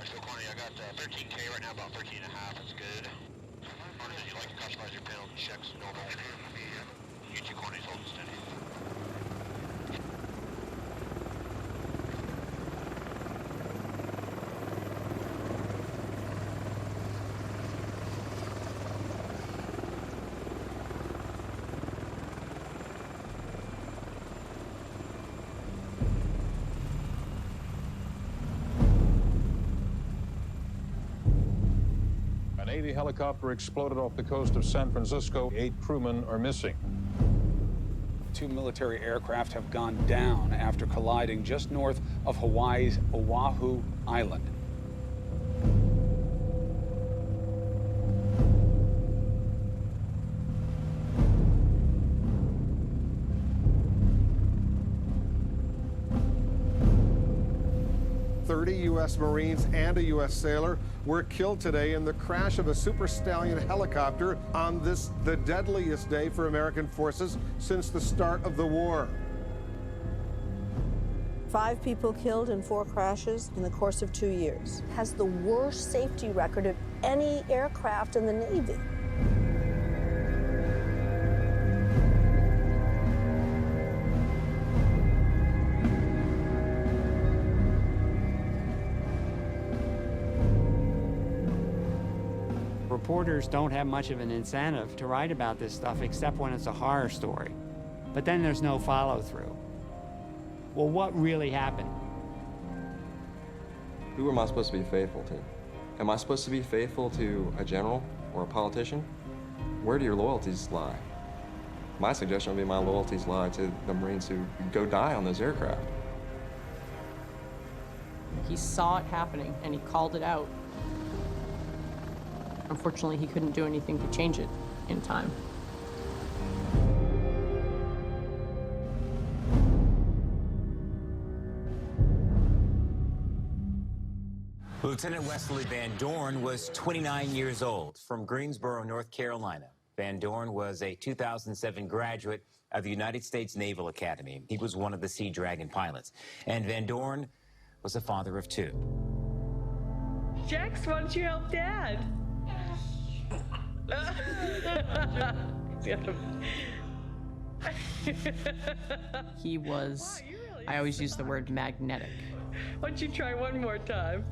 Show quantity, I got 13K right now, about 13 and a half, that's good. Dorne says you like to customize your panels and checks, normal. You two quantities holding steady. A Navy helicopter exploded off the coast of San Francisco. 8 crewmen are missing. 2 military aircraft have gone down after colliding just north of Hawaii's Oahu Island. U.S. Marines and a U.S. sailor were killed today in the crash of a Super Stallion helicopter on this, the deadliest day for American forces since the start of the war. 5 people killed in 4 crashes in the course of 2 years. Has the worst safety record of any aircraft in the Navy. Reporters don't have much of an incentive to write about this stuff except when it's a horror story. But then there's no follow-through. Well, what really happened? Who am I supposed to be faithful to? Am I supposed to be faithful to a general or a politician? Where do your loyalties lie? My suggestion would be my loyalties lie to the Marines who go die on those aircraft. He saw it happening and he called it out. Unfortunately, he couldn't do anything to change it in time. Lieutenant Wesley Van Dorn was 29 years old from Greensboro, North Carolina. Van Dorn was a 2007 graduate of the United States Naval Academy. He was one of the Sea Dragon pilots. And Van Dorn was a father of 2. Jax, why don't you help Dad? He was, I always use the word magnetic. Why don't you try one more time?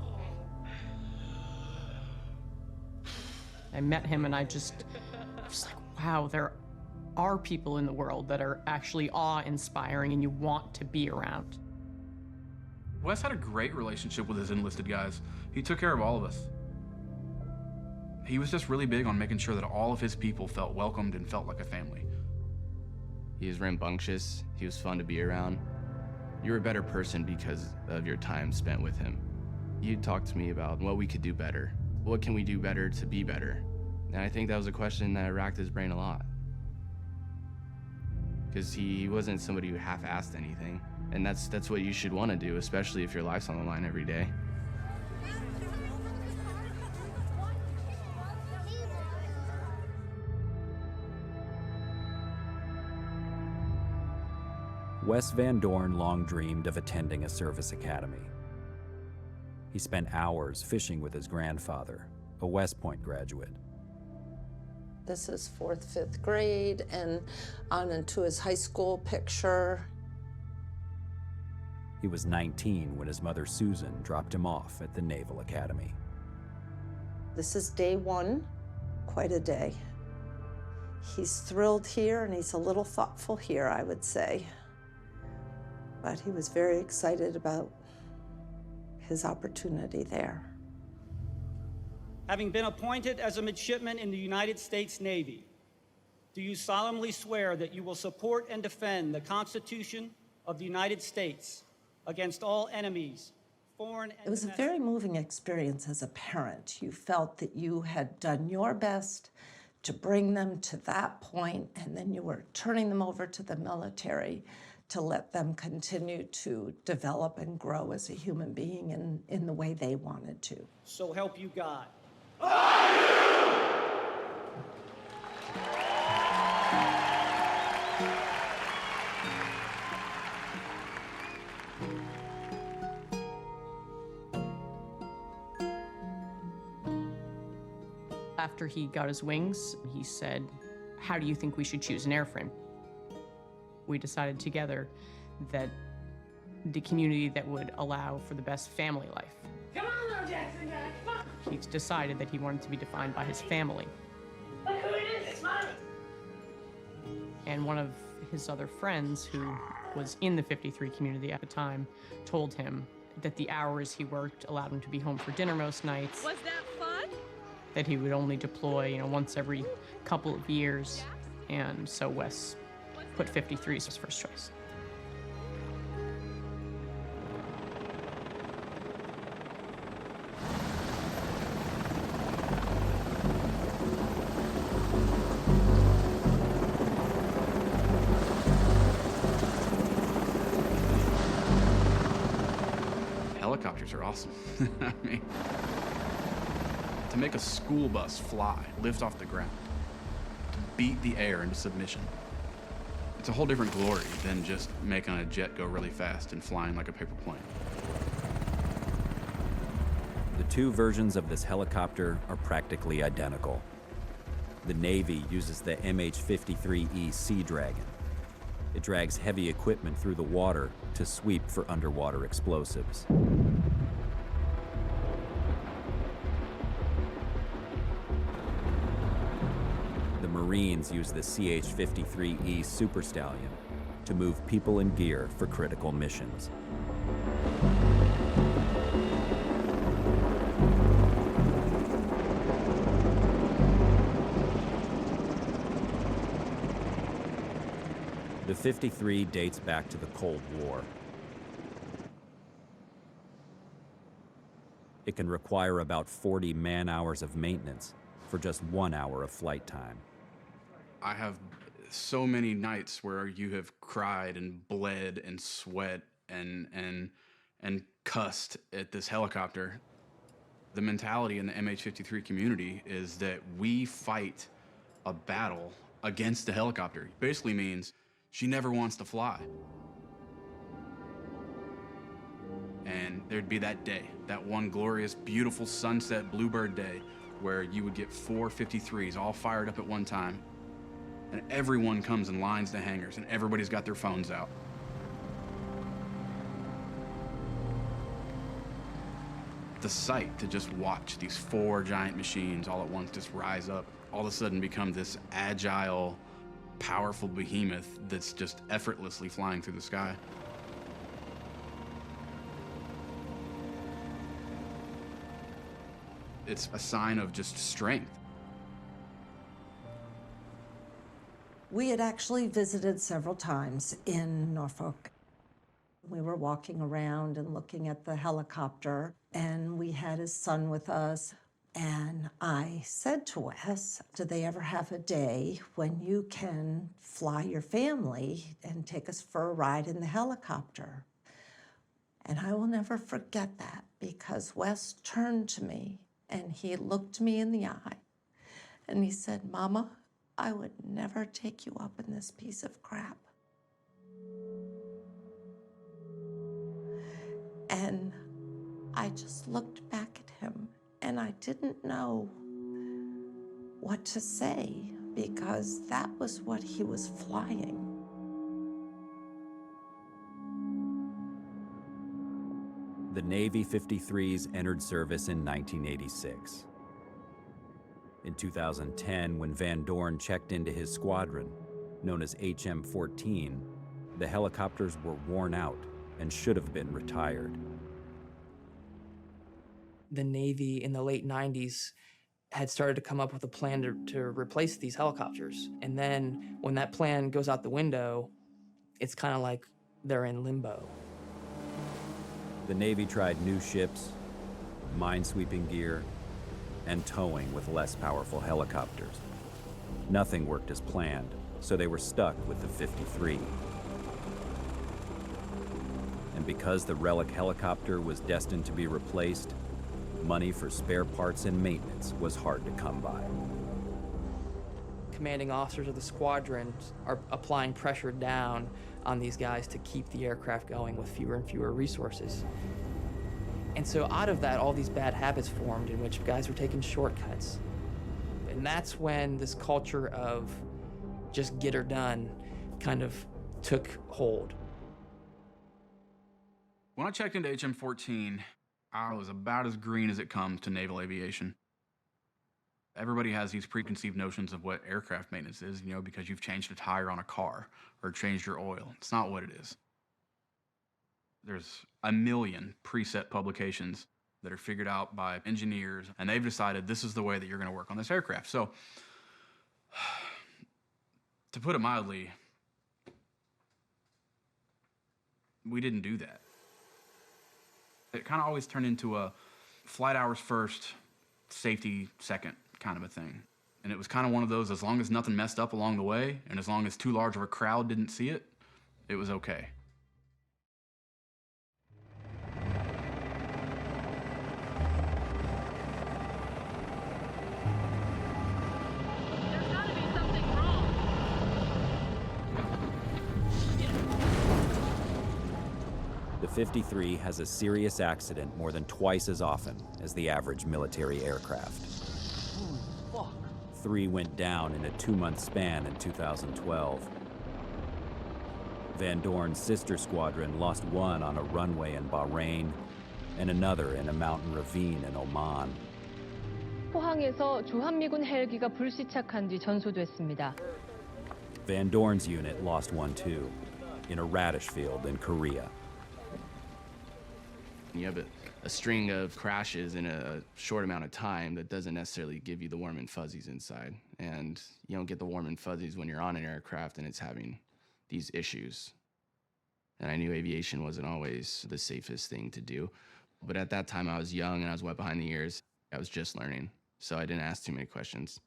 I met him and I was like, wow, there are people in the world that are actually awe-inspiring and you want to be around. Wes had a great relationship with his enlisted guys. He took care of all of us. He was just really big on making sure that all of his people felt welcomed and felt like a family. He was rambunctious. He was fun to be around. You were a better person because of your time spent with him. He'd talk to me about what we could do better. What can we do better to be better? And I think that was a question that racked his brain a lot. Because he wasn't somebody who half-assed anything. And that's what you should want to do, especially if your life's on the line every day. Wes Van Dorn long dreamed of attending a service academy. He spent hours fishing with his grandfather, a West Point graduate. This is 4th, 5th grade, and on into his high school picture. He was 19 when his mother Susan dropped him off at the Naval Academy. This is day 1, quite a day. He's thrilled here and he's a little thoughtful here, I would say. But he was very excited about his opportunity there. Having been appointed as a midshipman in the United States Navy, do you solemnly swear that you will support and defend the Constitution of the United States against all enemies, foreign and It was a very moving experience as a parent. You felt that you had done your best to bring them to that point, and then you were turning them over to the military to let them continue to develop and grow as a human being in the way they wanted to. So help you God. After he got his wings, he said, "How do you think we should choose an airframe?" We decided together that the community that would allow for the best family life. Come on, little Jackson guy, come on. He decided that he wanted to be defined by his family. Look who it is, it's mine. And one of his other friends, who was in the 53 community at the time, told him that the hours he worked allowed him to be home for dinner most nights. Was that fun? That he would only deploy, once every couple of years. And so Wes put 53 as his first choice. Helicopters are awesome. I mean, to make a school bus fly, lift off the ground, to beat the air into submission, it's a whole different glory than just making a jet go really fast and flying like a paper plane. The two versions of this helicopter are practically identical. The Navy uses the MH-53E Sea Dragon. It drags heavy equipment through the water to sweep for underwater explosives. The Marines use the CH-53E Super Stallion to move people and gear for critical missions. The 53 dates back to the Cold War. It can require about 40 man-hours of maintenance for just 1 hour of flight time. I have so many nights where you have cried and bled and sweat and cussed at this helicopter. The mentality in the MH-53 community is that we fight a battle against the helicopter. It basically means she never wants to fly. And there'd be that day, that one glorious, beautiful sunset bluebird day where you would get 4 53s all fired up at one time, and everyone comes and lines the hangars, and everybody's got their phones out. The sight to just watch these 4 giant machines all at once just rise up, all of a sudden become this agile, powerful behemoth that's just effortlessly flying through the sky. It's a sign of just strength. We had actually visited several times in Norfolk. We were walking around and looking at the helicopter, and we had his son with us. And I said to Wes, do they ever have a day when you can fly your family and take us for a ride in the helicopter? And I will never forget that, because Wes turned to me and he looked me in the eye and he said, "Mama, I would never take you up in this piece of crap." And I just looked back at him and I didn't know what to say, because that was what he was flying. The Navy 53s entered service in 1986. In 2010, when Van Dorn checked into his squadron, known as HM-14, the helicopters were worn out and should have been retired. The Navy in the late 90s had started to come up with a plan to replace these helicopters. And then when that plan goes out the window, it's kind of like they're in limbo. The Navy tried new ships, minesweeping gear, and towing with less powerful helicopters. Nothing worked as planned, so they were stuck with the 53. And because the relic helicopter was destined to be replaced, money for spare parts and maintenance was hard to come by. Commanding officers of the squadron are applying pressure down on these guys to keep the aircraft going with fewer and fewer resources. And so out of that, all these bad habits formed in which guys were taking shortcuts. And that's when this culture of just get her done kind of took hold. When I checked into HM-14, I was about as green as it comes to naval aviation. Everybody has these preconceived notions of what aircraft maintenance is, you know, because you've changed a tire on a car or changed your oil. It's not what it is. There's a million preset publications that are figured out by engineers, and they've decided this is the way that you're going to work on this aircraft. So, to put it mildly, we didn't do that. It kind of always turned into a flight hours first, safety second kind of a thing. And it was kind of one of those, as long as nothing messed up along the way, and as long as too large of a crowd didn't see it, it was okay. The 53 has a serious accident more than twice as often as the average military aircraft. 3 went down in a 2-month span in 2012. Van Dorn's sister squadron lost 1 on a runway in Bahrain and another in a mountain ravine in Oman. 포항에서 주한미군 헬기가 불시착한 뒤 전소됐습니다. Van Dorn's unit lost 1 too, in a radish field in Korea. You have a string of crashes in a short amount of time that doesn't necessarily give you the warm and fuzzies inside. And you don't get the warm and fuzzies when you're on an aircraft and it's having these issues. And I knew aviation wasn't always the safest thing to do. But at that time I was young and I was wet behind the ears. I was just learning, so I didn't ask too many questions.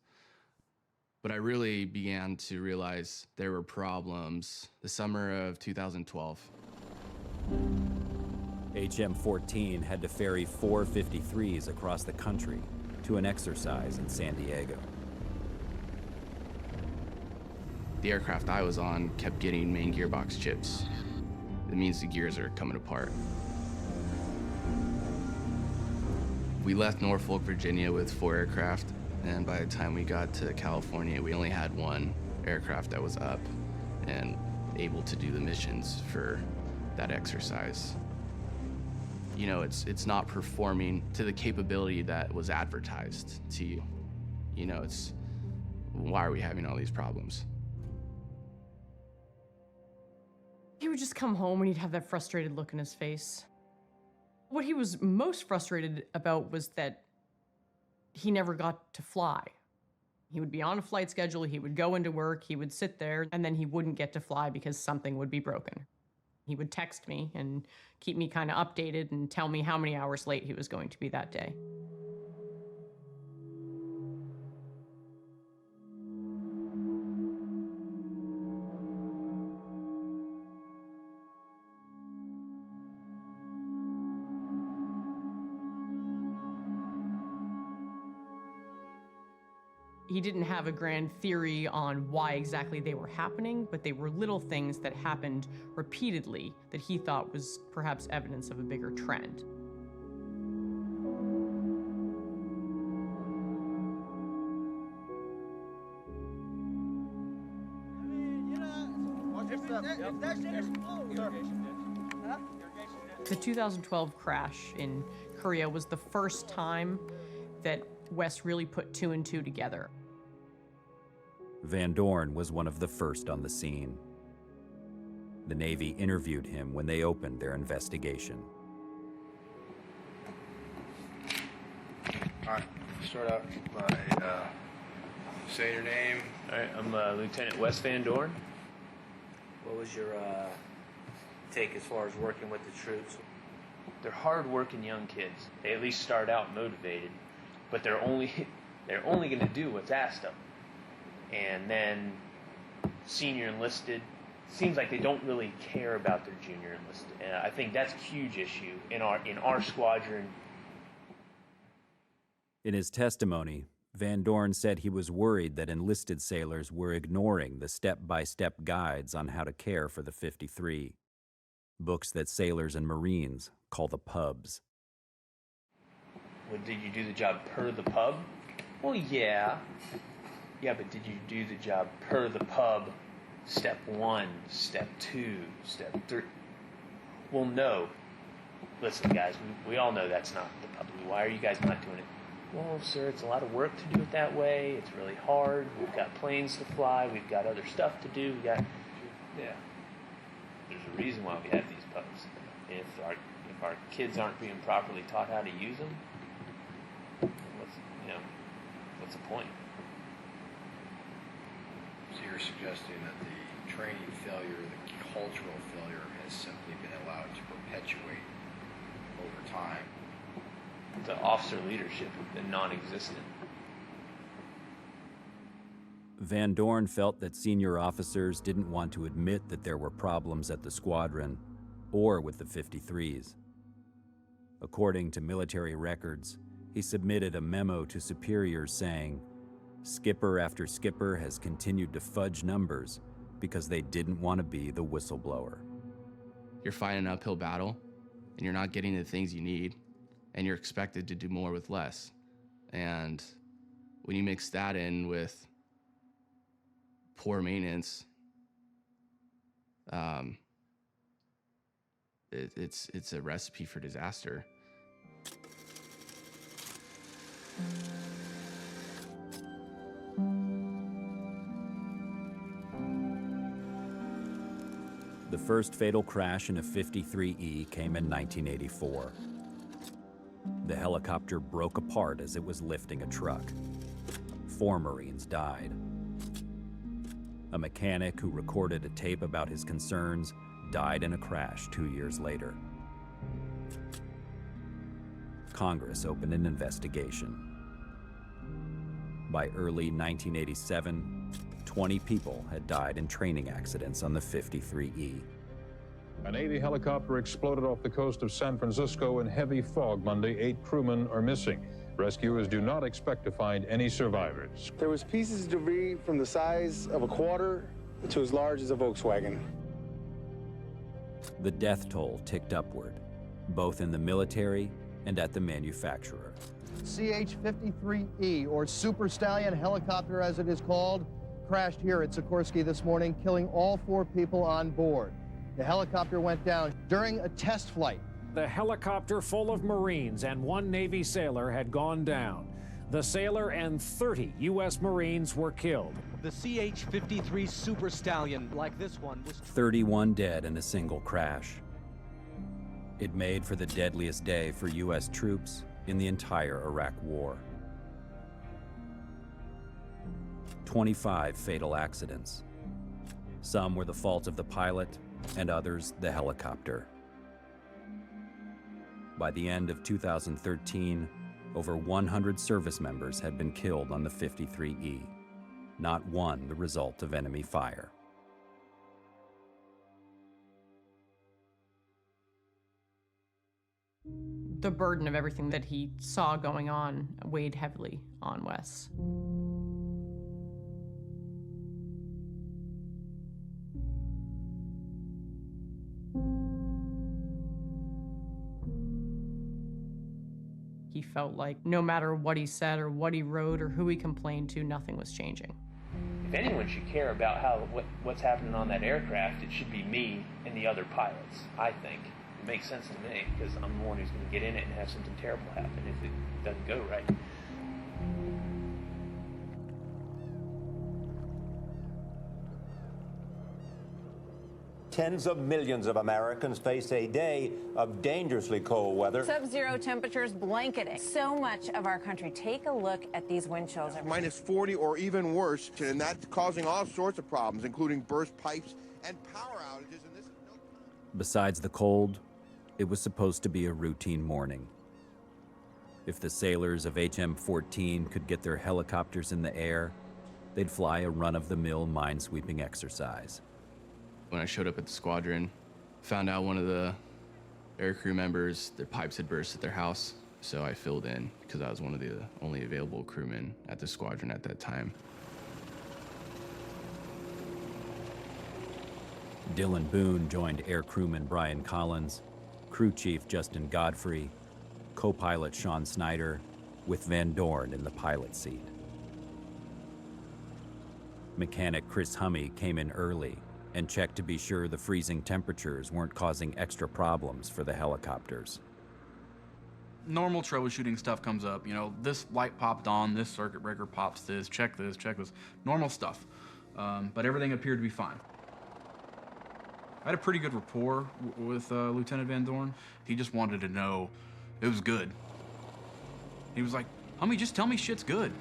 But I really began to realize there were problems the summer of 2012. HM-14 had to ferry 4 53s across the country to an exercise in San Diego. The aircraft I was on kept getting main gearbox chips. It means the gears are coming apart. We left Norfolk, Virginia with 4 aircraft, and by the time we got to California, we only had 1 aircraft that was up and able to do the missions for that exercise. You know, it's not performing to the capability that was advertised to you. You know, it's, why are we having all these problems? He would just come home and he'd have that frustrated look in his face. What he was most frustrated about was that he never got to fly. He would be on a flight schedule, he would go into work, he would sit there, and then he wouldn't get to fly because something would be broken. He would text me and keep me kind of updated and tell me how many hours late he was going to be that day. He didn't have a grand theory on why exactly they were happening, but they were little things that happened repeatedly that he thought was perhaps evidence of a bigger trend. The 2012 crash in Korea was the first time that Wes really put 2 and 2 together. Van Dorn was one of the first on the scene. The Navy interviewed him when they opened their investigation. All right, start out by saying your name. All right, I'm Lieutenant Wes Van Dorn. What was your take as far as working with the troops? They're hard-working young kids. They at least start out motivated, but they're only going to do what's asked of them. And then senior enlisted, seems like they don't really care about their junior enlisted. And I think that's a huge issue in our squadron. In his testimony, Van Dorn said he was worried that enlisted sailors were ignoring the step-by-step guides on how to care for the 53, books that sailors and Marines call the pubs. Did you do the job per the pub? Well, yeah. Yeah, but did you do the job per the pub? Step 1, step 2, step 3. Well, no. Listen, guys, we all know that's not the pub. Why are you guys not doing it? Well, sir, it's a lot of work to do it that way. It's really hard. We've got planes to fly. We've got other stuff to do. Yeah. There's a reason why we have these pubs. If our kids aren't being properly taught how to use them, what's the point? So you're suggesting that the training failure, the cultural failure, has simply been allowed to perpetuate over time? The officer leadership has been non-existent. Van Dorn felt that senior officers didn't want to admit that there were problems at the squadron or with the 53s. According to military records, he submitted a memo to superiors saying, "Skipper after skipper has continued to fudge numbers because they didn't want to be the whistleblower." You're fighting an uphill battle, and you're not getting the things you need, and you're expected to do more with less. And when you mix that in with poor maintenance, it's a recipe for disaster. The first fatal crash in a 53E came in 1984. The helicopter broke apart as it was lifting a truck. 4 Marines died. A mechanic who recorded a tape about his concerns died in a crash 2 years later. Congress opened an investigation. By early 1987, 20 people had died in training accidents on the 53E. A Navy helicopter exploded off the coast of San Francisco in heavy fog Monday. 8 crewmen are missing. Rescuers do not expect to find any survivors. There was pieces of debris from the size of a quarter to as large as a Volkswagen. The death toll ticked upward, both in the military and at the manufacturer. CH-53E, or Super Stallion helicopter as it is called, crashed here at Sikorsky this morning, killing all 4 people on board. The helicopter went down during a test flight. The helicopter full of Marines and 1 Navy sailor had gone down. The sailor and 30 U.S. Marines were killed. The CH-53 Super Stallion, like this one, was 31 dead in a single crash. It made for the deadliest day for U.S. troops in the entire Iraq War. 25 fatal accidents. Some were the fault of the pilot, and others the helicopter. By the end of 2013, over 100 service members had been killed on the 53E, not one the result of enemy fire. The burden of everything that he saw going on weighed heavily on Wes. He felt like no matter what he said or what he wrote or who he complained to, nothing was changing. If anyone should care about what's happening on that aircraft, it should be me and the other pilots, I think. It makes sense to me, because I'm the one who's going to get in it and have something terrible happen if it doesn't go right. Tens of millions of Americans face a day of dangerously cold weather. Sub-zero temperatures blanketing so much of our country. Take a look at these wind chills. Minus 40 or even worse, and that's causing all sorts of problems, including burst pipes and power outages. And this is no... Besides the cold, it was supposed to be a routine morning. If the sailors of HM-14 could get their helicopters in the air, they'd fly a run-of-the-mill minesweeping exercise. When I showed up at the squadron, found out one of the aircrew members, their pipes had burst at their house, so I filled in because I was one of the only available crewmen at the squadron at that time. Dylan Boone joined air crewman Brian Collins, crew chief Justin Godfrey, co-pilot Sean Snyder, with Van Dorn in the pilot seat. Mechanic Chris Hummey came in early and checked to be sure the freezing temperatures weren't causing extra problems for the helicopters. Normal troubleshooting stuff comes up, you know, this light popped on, this circuit breaker pops this, check this, normal stuff. But everything appeared to be fine. I had a pretty good rapport with Lieutenant Van Dorn. He just wanted to know it was good. He was like, homie, just tell me shit's good.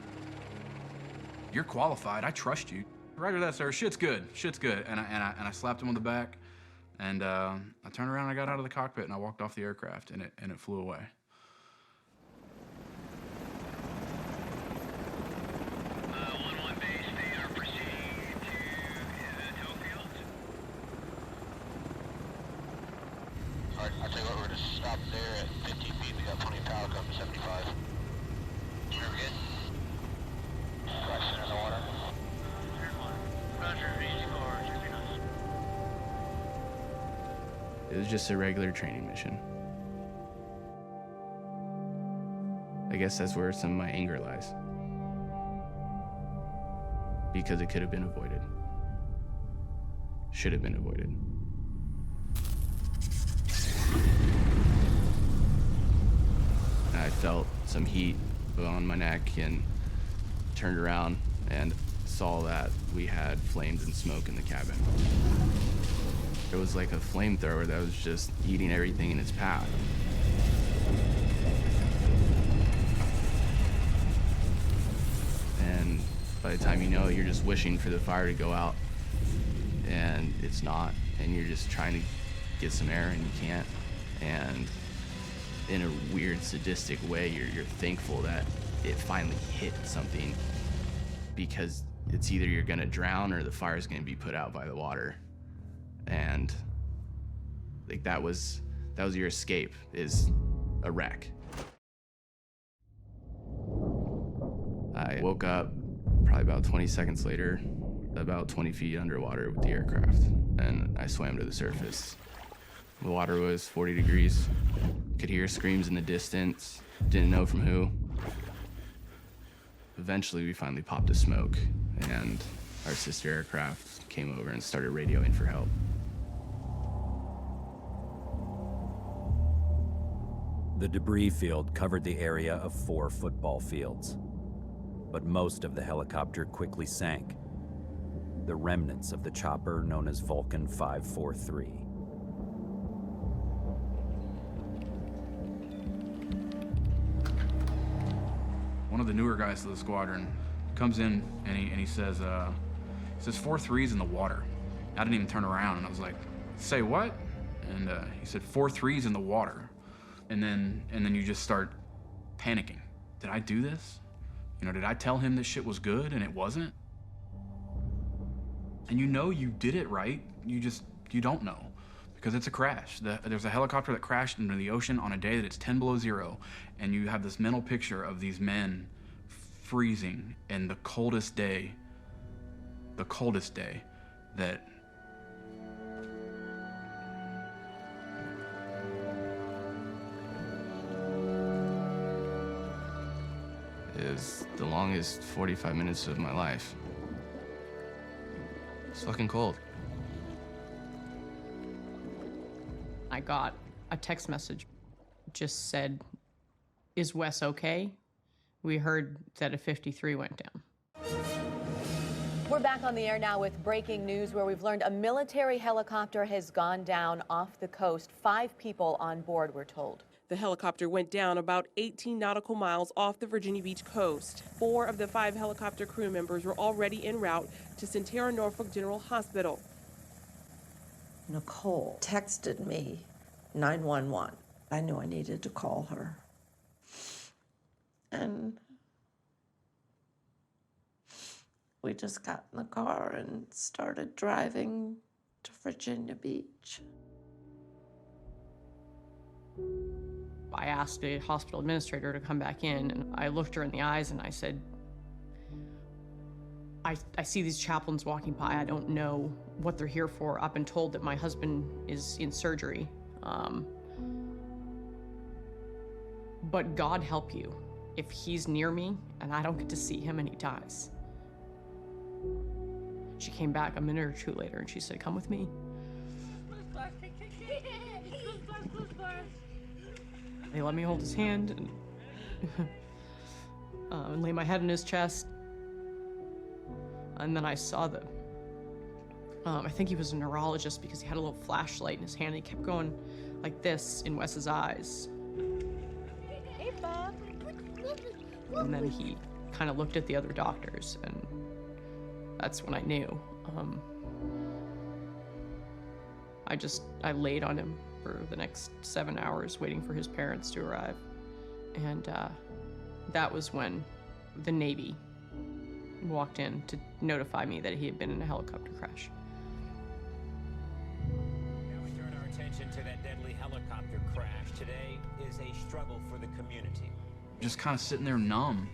You're qualified, I trust you. Roger that, sir, shit's good. And I slapped him on the back, and I turned around and I got out of the cockpit and I walked off the aircraft, and it flew away. I'll tell you what, we're going to stop there at 15 feet. We got plenty of power coming to 75. You're good? Right center in the water. Roger, It was just a regular training mission. I guess that's where some of my anger lies. Because it could have been avoided. Should have been avoided. I felt some heat on my neck and turned around and saw that we had flames and smoke in the cabin. It was like a flamethrower that was just eating everything in its path. And by the time you know it, you're just wishing for the fire to go out, and it's not, and you're just trying to get some air and you can't. And in a weird sadistic way, you're thankful that it finally hit something, because it's either you're gonna drown or the fire's gonna be put out by the water. And like that was your escape, is a wreck. I woke up probably about 20 seconds later, about 20 feet underwater with the aircraft, and I swam to the surface. The water was 40 degrees. Could hear screams in the distance, didn't know from who. Eventually, we finally popped a smoke, and our sister aircraft came over and started radioing for help. The debris field covered the area of 4 football fields, but most of the helicopter quickly sank. The remnants of the chopper known as Vulcan 543. One of the newer guys to the squadron comes in and he says 4-3's in the water. I didn't even turn around, and I was like, say what? And he said 4-3's in the water. And then you just start panicking. Did I do this? You know, did I tell him this shit was good and it wasn't? And you know you did it right, you don't know. Because it's a crash. There's a helicopter that crashed into the ocean on a day that it's 10 below zero, and you have this mental picture of these men freezing in the coldest day that is the longest 45 minutes of my life. It's fucking cold. I got a text message, just said, is Wes okay? We heard that a 53 went down. We're back on the air now with breaking news where we've learned a military helicopter has gone down off the coast. 5 people on board, we're told. The helicopter went down about 18 nautical miles off the Virginia Beach coast. 4 of the 5 helicopter crew members were already en route to Centera Norfolk General Hospital. Nicole texted me 911. I knew I needed to call her. And we just got in the car and started driving to Virginia Beach. I asked a hospital administrator to come back in, and I looked her in the eyes and I said, I see these chaplains walking by. I don't know what they're here for. I've been told that my husband is in surgery. But God help you. if he's near me and I don't get to see him and he dies. She came back a minute or two later and she said, come with me. They let me hold his hand and lay my head in his chest. And then I saw I think he was a neurologist because he had a little flashlight in his hand and he kept going like this in Wes's eyes. Hey, Bob. And then he kind of looked at the other doctors, and that's when I knew. I laid on him for the next 7 hours waiting for his parents to arrive. And that was when the Navy walked in to notify me that he had been in a helicopter crash. Now we turn our attention to that deadly helicopter crash. Today is a struggle for the community. Just kind of sitting there numb.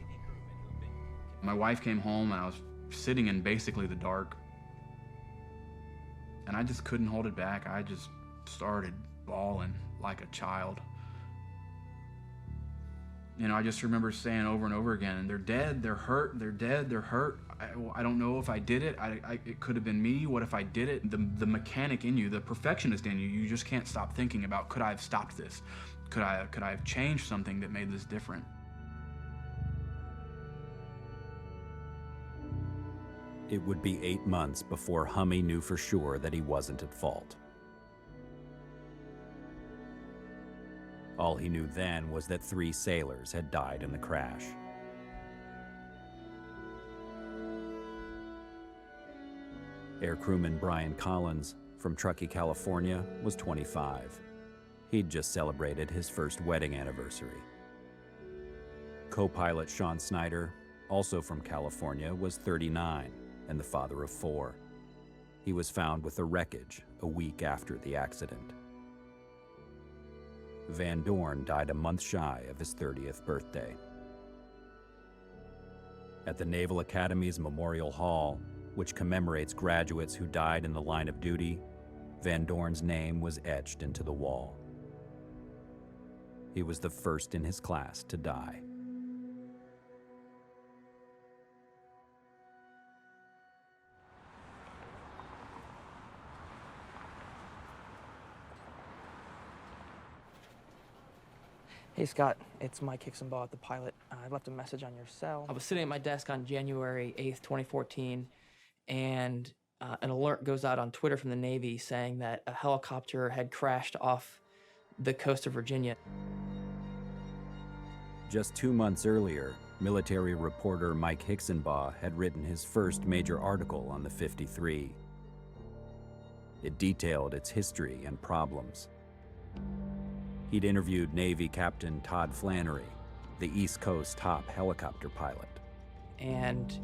My wife came home and I was sitting in basically the dark. And I just couldn't hold it back. I just started bawling like a child. You know, I just remember saying over and over again, they're dead, they're hurt, they're dead, they're hurt. I don't know if I did it. It could have been me. What if I did it? The mechanic in you, the perfectionist in you, you just can't stop thinking about, could I have stopped this? Could I have changed something that made this different? It would be 8 months before Hummy knew for sure that he wasn't at fault. All he knew then was that 3 sailors had died in the crash. Air crewman Brian Collins from Truckee, California, was 25. He'd just celebrated his first wedding anniversary. Co-pilot Sean Snyder, also from California, was 39 and the father of 4. He was found with the wreckage a week after the accident. Van Dorn died a month shy of his 30th birthday. At the Naval Academy's Memorial Hall, which commemorates graduates who died in the line of duty, Van Dorn's name was etched into the wall. He was the first in his class to die. Hey Scott, it's Mike Hicksonbaugh, the pilot. I left a message on your cell. I was sitting at my desk on January 8th, 2014, and an alert goes out on Twitter from the Navy saying that a helicopter had crashed off the coast of Virginia. Just 2 months earlier, military reporter Mike Hicksonbaugh had written his first major article on the 53. It detailed its history and problems. He'd interviewed Navy Captain Todd Flannery, the East Coast top helicopter pilot. And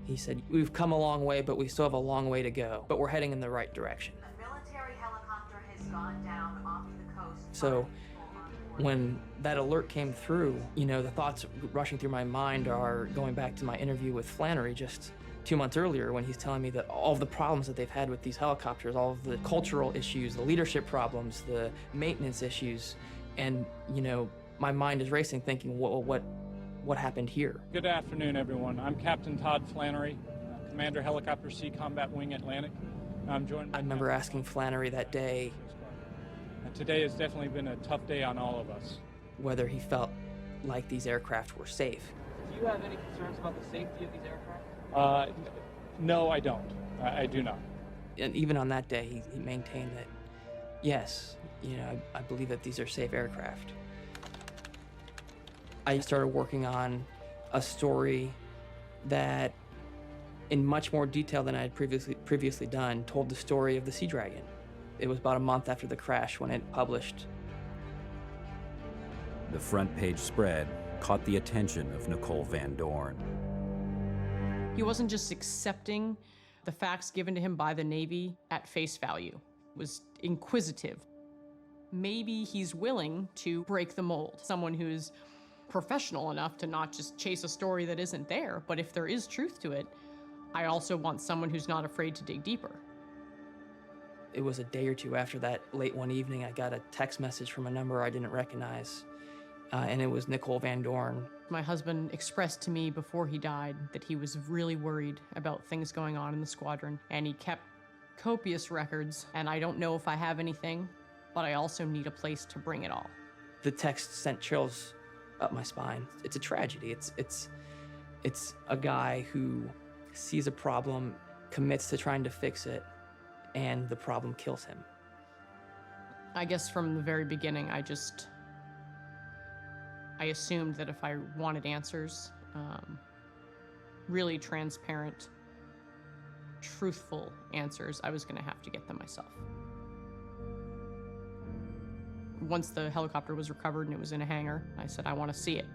he said, we've come a long way, but we still have a long way to go, but we're heading in the right direction. A military helicopter has gone down off the coast. So when that alert came through, you know, the thoughts rushing through my mind are going back to my interview with Flannery just 2 months earlier when he's telling me that all of the problems that they've had with these helicopters, all of the cultural issues, the leadership problems, the maintenance issues, and, you know, my mind is racing thinking, what happened here? Good afternoon, everyone. I'm Captain Todd Flannery, Commander Helicopter Sea Combat Wing Atlantic. I'm joined by... I remember asking Flannery that day... Today has definitely been a tough day on all of us. Whether he felt like these aircraft were safe. Do you have any concerns about the safety of these aircraft? No, I don't. I do not. And even on that day, he maintained that, yes, you know, I believe that these are safe aircraft. I started working on a story that, in much more detail than I had previously done, told the story of the Sea Dragon. It was about a month after the crash when it published. The front page spread caught the attention of Nicole Van Dorn. He wasn't just accepting the facts given to him by the Navy at face value. He was inquisitive. Maybe he's willing to break the mold. Someone who's professional enough to not just chase a story that isn't there, but if there is truth to it, I also want someone who's not afraid to dig deeper. It was a day or two after that, late one evening, I got a text message from a number I didn't recognize. and it was Nicole Van Dorn. My husband expressed to me before he died that he was really worried about things going on in the squadron, and he kept copious records, and I don't know if I have anything, but I also need a place to bring it all. The text sent chills up my spine. It's a tragedy. It's a guy who sees a problem, commits to trying to fix it, and the problem kills him. I guess from the very beginning, I assumed that if I wanted answers, really transparent, truthful answers, I was gonna have to get them myself. Once the helicopter was recovered and it was in a hangar, I said, I want to see it.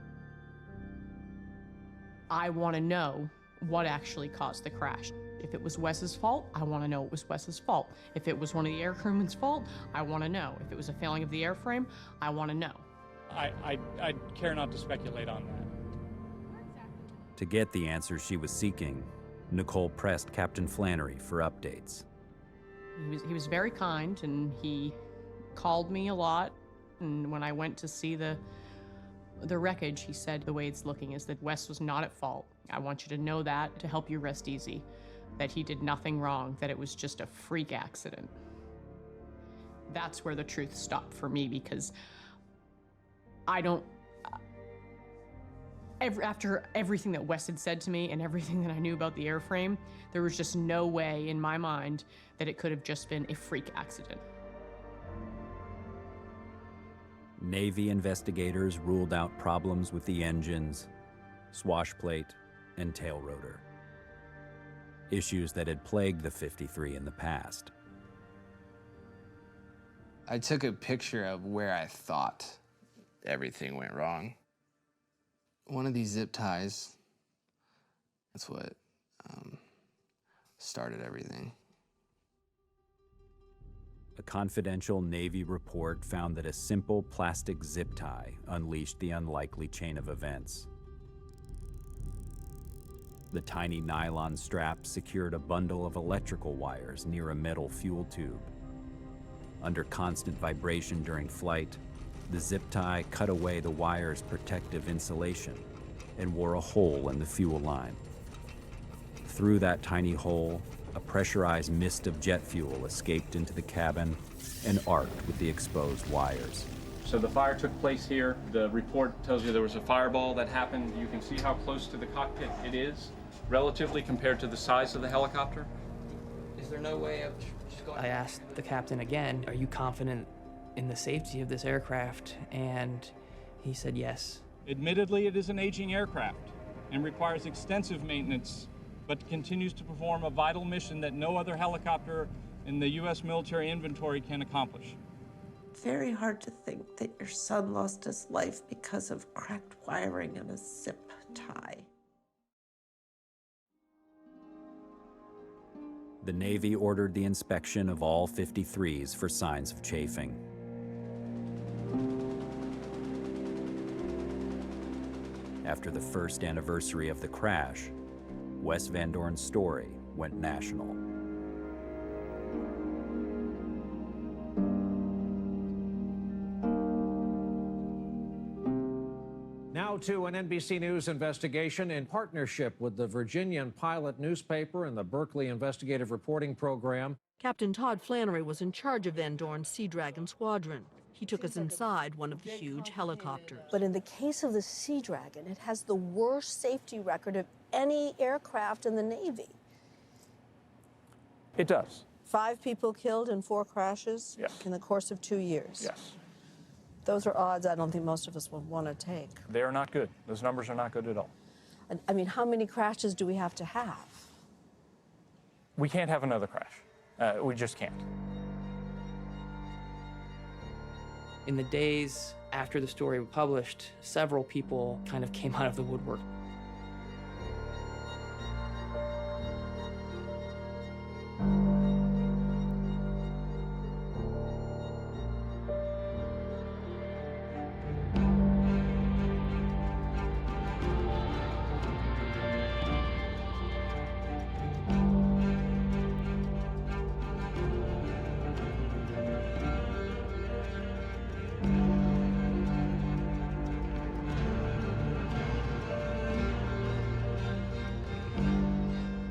I want to know what actually caused the crash. If it was Wes's fault, I want to know it was Wes's fault. If it was one of the air crewmen's fault, I want to know. If it was a failing of the airframe, I want to know. I care not to speculate on that. To get the answers she was seeking, Nicole pressed Captain Flannery for updates. He was very kind, and he called me a lot. And when I went to see the wreckage, he said, the way it's looking is that Wes was not at fault. I want you to know that to help you rest easy, that he did nothing wrong, that it was just a freak accident. That's where the truth stopped for me, because after everything that Wes had said to me and everything that I knew about the airframe, there was just no way in my mind that it could have just been a freak accident. Navy investigators ruled out problems with the engines, swashplate, and tail rotor. Issues that had plagued the 53 in the past. I took a picture of where I thought everything went wrong. One of these zip ties, that's what started everything. A confidential Navy report found that a simple plastic zip tie unleashed the unlikely chain of events. The tiny nylon strap secured a bundle of electrical wires near a metal fuel tube. Under constant vibration during flight, the zip tie cut away the wire's protective insulation and wore a hole in the fuel line. Through that tiny hole, a pressurized mist of jet fuel escaped into the cabin and arced with the exposed wires. So the fire took place here. The report tells you there was a fireball that happened. You can see how close to the cockpit it is, relatively compared to the size of the helicopter. Is there no way of just going? I asked the captain again, are you confident in the safety of this aircraft? And he said yes. Admittedly, it is an aging aircraft and requires extensive maintenance, but continues to perform a vital mission that no other helicopter in the U.S. military inventory can accomplish. Very hard to think that your son lost his life because of cracked wiring and a zip tie. The Navy ordered the inspection of all 53s for signs of chafing. After the first anniversary of the crash, Wes Van Dorn's story went national. Now to an NBC News investigation in partnership with the Virginian Pilot newspaper and the Berkeley Investigative Reporting Program. Captain Todd Flannery was in charge of Van Dorn's Sea Dragon squadron. He took us inside one of the huge helicopters. But in the case of the Sea Dragon, it has the worst safety record of any aircraft in the Navy. It does. 5 people killed in 4 crashes Yes. in the course of 2 years. Yes. Those are odds I don't think most of us would want to take. They are not good. Those numbers are not good at all. I mean, how many crashes do we have to have? We can't have another crash. We just can't. In the days after the story was published, several people kind of came out of the woodwork.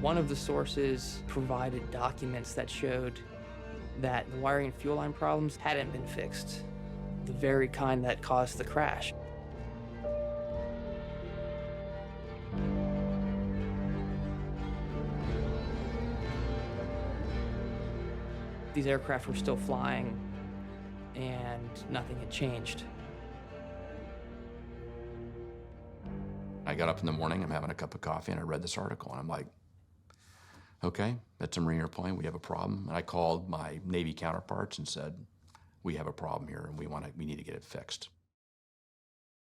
One of the sources provided documents that showed that the wiring and fuel line problems hadn't been fixed, the very kind that caused the crash. These aircraft were still flying, and nothing had changed. I got up in the morning, I'm having a cup of coffee, and I read this article, and I'm like, okay, that's a Marine airplane, we have a problem. And I called my Navy counterparts and said, we have a problem here, and we need to get it fixed.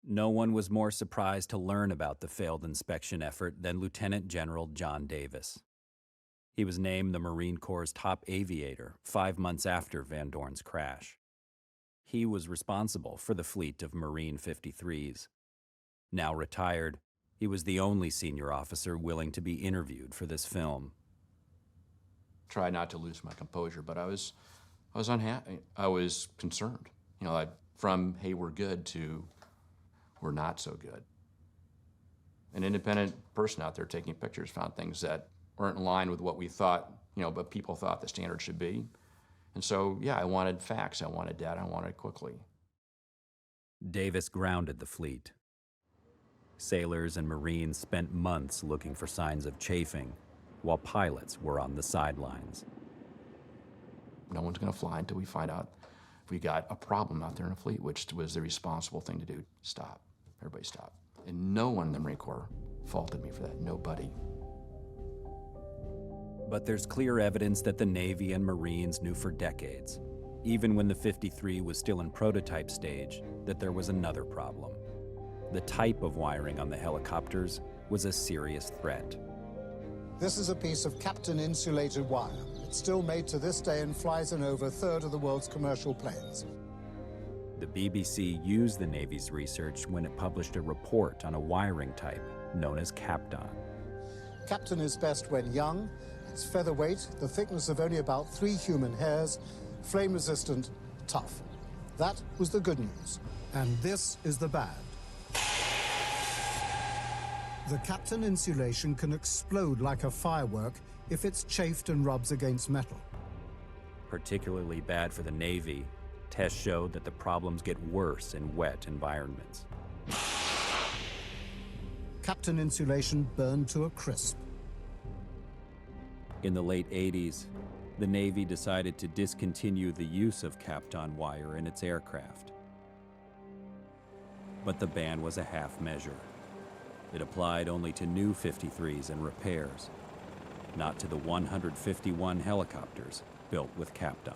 No one was more surprised to learn about the failed inspection effort than Lieutenant General John Davis. He was named the Marine Corps' top aviator 5 months after Van Dorn's crash. He was responsible for the fleet of Marine 53s. Now retired, he was the only senior officer willing to be interviewed for this film. Tried not to lose my composure, but I was unhappy. I was concerned. You know, from, hey, we're good to we're not so good. An independent person out there taking pictures found things that weren't in line with what we thought, but people thought the standard should be. And so, yeah, I wanted facts, I wanted data, I wanted it quickly. Davis grounded the fleet. Sailors and Marines spent months looking for signs of chafing, while pilots were on the sidelines. No one's gonna fly until we find out if we got a problem out there in the fleet, which was the responsible thing to do. Stop, everybody stop. And no one in the Marine Corps faulted me for that, nobody. But there's clear evidence that the Navy and Marines knew for decades, even when the 53 was still in prototype stage, that there was another problem. The type of wiring on the helicopters was a serious threat. This is a piece of Kapton-insulated wire. It's still made to this day and flies in over a third of the world's commercial planes. The BBC used the Navy's research when it published a report on a wiring type known as Kapton. Kapton is best when young. It's featherweight, the thickness of only about 3 human hairs, flame-resistant, tough. That was the good news. And this is the bad. The Kapton insulation can explode like a firework if it's chafed and rubs against metal. Particularly bad for the Navy, tests showed that the problems get worse in wet environments. Kapton insulation burned to a crisp. In the late 80s, the Navy decided to discontinue the use of Kapton wire in its aircraft. But the ban was a half measure. It applied only to new 53s and repairs, not to the 151 helicopters built with Kapton.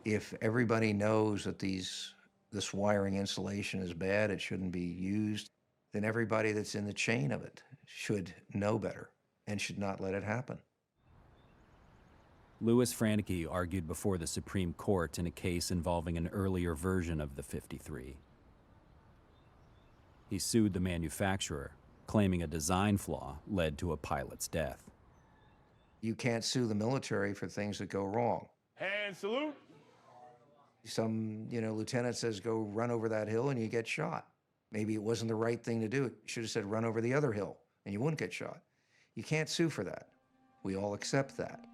If everybody knows that this wiring insulation is bad, it shouldn't be used, then everybody that's in the chain of it should know better and should not let it happen. Louis Francke argued before the Supreme Court in a case involving an earlier version of the 53. He sued the manufacturer, claiming a design flaw led to a pilot's death. You can't sue the military for things that go wrong. Hand salute. Some, lieutenant says, go run over that hill, and you get shot. Maybe it wasn't the right thing to do. It should have said run over the other hill, and you wouldn't get shot. You can't sue for that. We all accept that.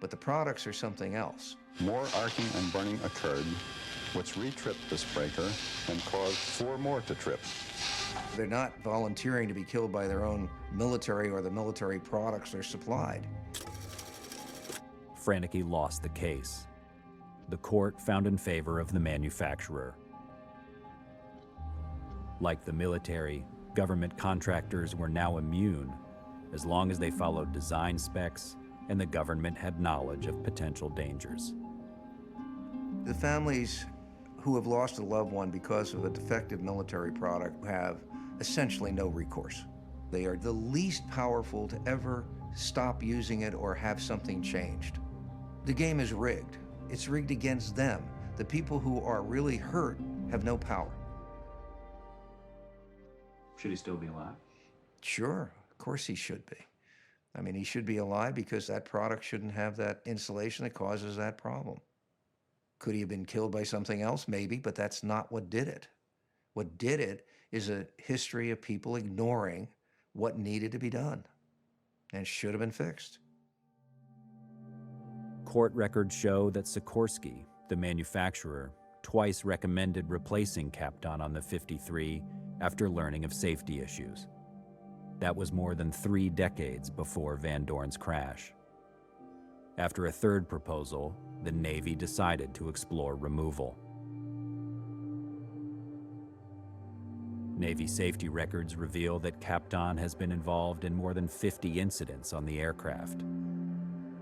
But the products are something else. More arcing and burning occurred, which re-tripped this breaker and caused 4 more to trip. They're not volunteering to be killed by their own military or the military products they're supplied. Francke lost the case. The court found in favor of the manufacturer. Like the military, government contractors were now immune as long as they followed design specs and the government had knowledge of potential dangers. The families who have lost a loved one because of a defective military product have essentially no recourse. They are the least powerful to ever stop using it or have something changed. The game is rigged. It's rigged against them. The people who are really hurt have no power. Should he still be alive? Sure, of course he should be. I mean, he should be alive because that product shouldn't have that insulation that causes that problem. Could he have been killed by something else? Maybe, but that's not what did it. What did it is a history of people ignoring what needed to be done. and should have been fixed. Court records show that Sikorsky, the manufacturer, twice recommended replacing Kapton on the 53 after learning of safety issues. That was more than 3 decades before Van Dorn's crash. After a third proposal, the Navy decided to explore removal. Navy safety records reveal that Kapton has been involved in more than 50 incidents on the aircraft.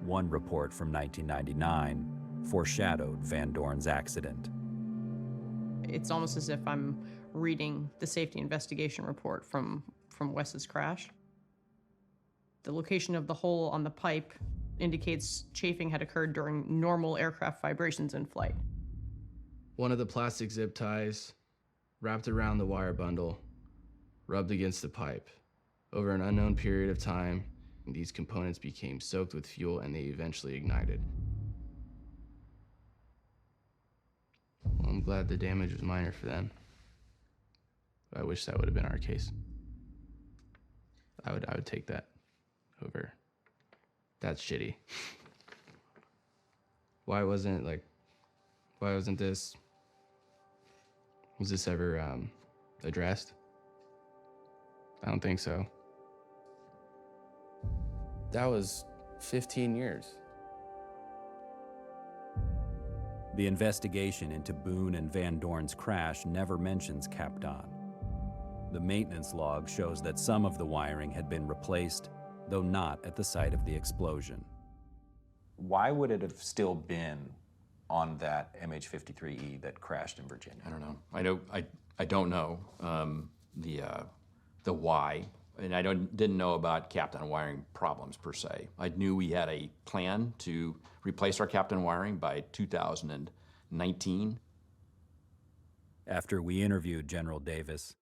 One report from 1999 foreshadowed Van Dorn's accident. It's almost as if I'm reading the safety investigation report from Wes's crash. The location of the hole on the pipe indicates chafing had occurred during normal aircraft vibrations in flight. One of the plastic zip ties wrapped around the wire bundle, rubbed against the pipe. Over an unknown period of time, these components became soaked with fuel and they eventually ignited. Well, I'm glad the damage was minor for them. I wish that would have been our case. I would take that over. That's shitty. Why wasn't this, was this ever addressed? I don't think so. That was 15 years. The investigation into Boone and Van Dorn's crash never mentions Kapton. The maintenance log shows that some of the wiring had been replaced, though not at the site of the explosion. Why would it have still been on that MH-53E that crashed in Virginia? I don't know. I don't know the why, and I didn't know about Kapton wiring problems per se. I knew we had a plan to replace our Kapton wiring by 2019. After we interviewed General Davis,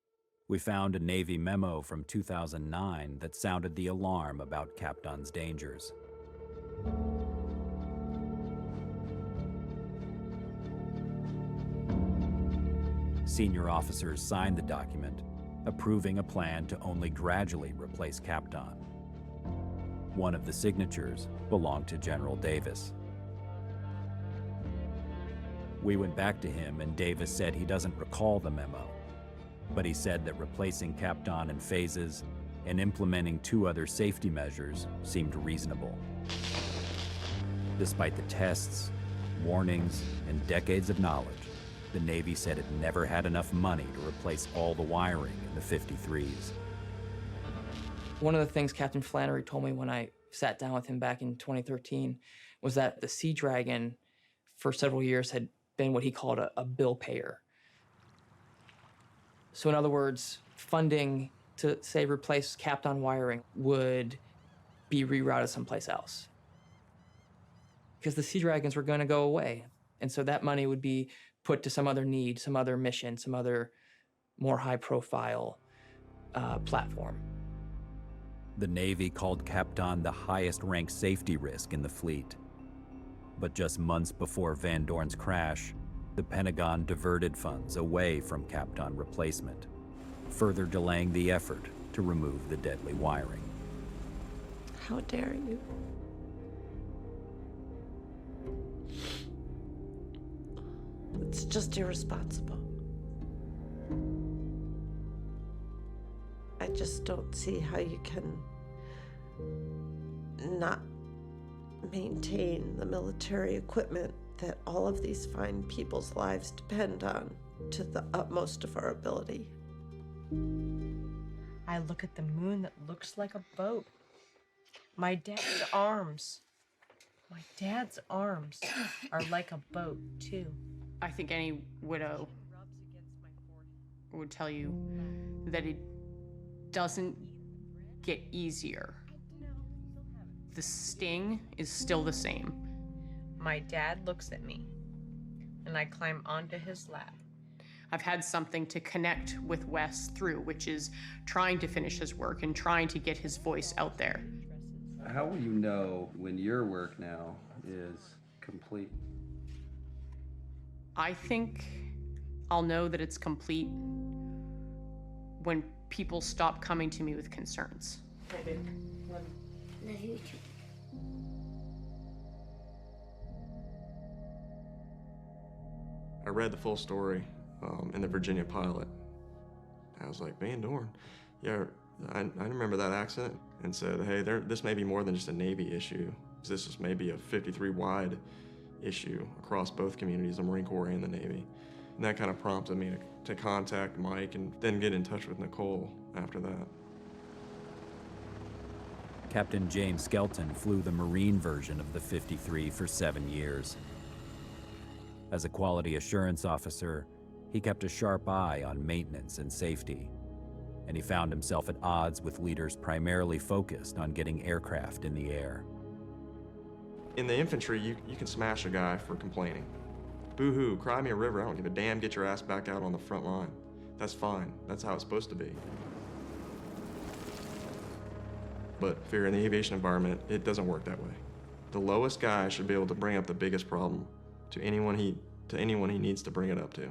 we found a Navy memo from 2009 that sounded the alarm about Kapton's dangers. Senior officers signed the document, approving a plan to only gradually replace Kapton. One of the signatures belonged to General Davis. We went back to him and Davis said he doesn't recall the memo, but he said that replacing Kapton in phases and implementing 2 other safety measures seemed reasonable. Despite the tests, warnings, and decades of knowledge, the Navy said it never had enough money to replace all the wiring in the 53s. One of the things Captain Flannery told me when I sat down with him back in 2013 was that the Sea Dragon for several years had been what he called a bill payer. So in other words, funding to, say, replace Kapton wiring would be rerouted someplace else. Because the Sea Dragons were going to go away. And so that money would be put to some other need, some other mission, some other more high-profile platform. The Navy called Kapton the highest-ranked safety risk in the fleet. But just months before Van Dorn's crash, the Pentagon diverted funds away from Kapton replacement, further delaying the effort to remove the deadly wiring. How dare you? It's just irresponsible. I just don't see how you can not maintain the military equipment that all of these fine people's lives depend on to the utmost of our ability. I look at the moon that looks like a boat. My dad's arms are like a boat, too. I think any widow would tell you that it doesn't get easier. The sting is still the same. My dad looks at me, and I climb onto his lap. I've had something to connect with Wes through, which is trying to finish his work and trying to get his voice out there. How will you know when your work now is complete? I think I'll know that it's complete when people stop coming to me with concerns. the future. I read the full story in the Virginia pilot. I was like, Van Dorn, yeah, I remember that accident, and said, hey, this may be more than just a Navy issue. This is maybe a 53-wide issue across both communities, the Marine Corps and the Navy. And that kind of prompted me to contact Mike and then get in touch with Nicole after that. Captain James Skelton flew the Marine version of the 53 for 7 years. As a quality assurance officer, he kept a sharp eye on maintenance and safety, and he found himself at odds with leaders primarily focused on getting aircraft in the air. In the infantry, you can smash a guy for complaining. Boo-hoo, cry me a river, I don't give a damn, get your ass back out on the front line. That's fine, that's how it's supposed to be. But if you're in the aviation environment, it doesn't work that way. The lowest guy should be able to bring up the biggest problem to anyone he needs to bring it up to.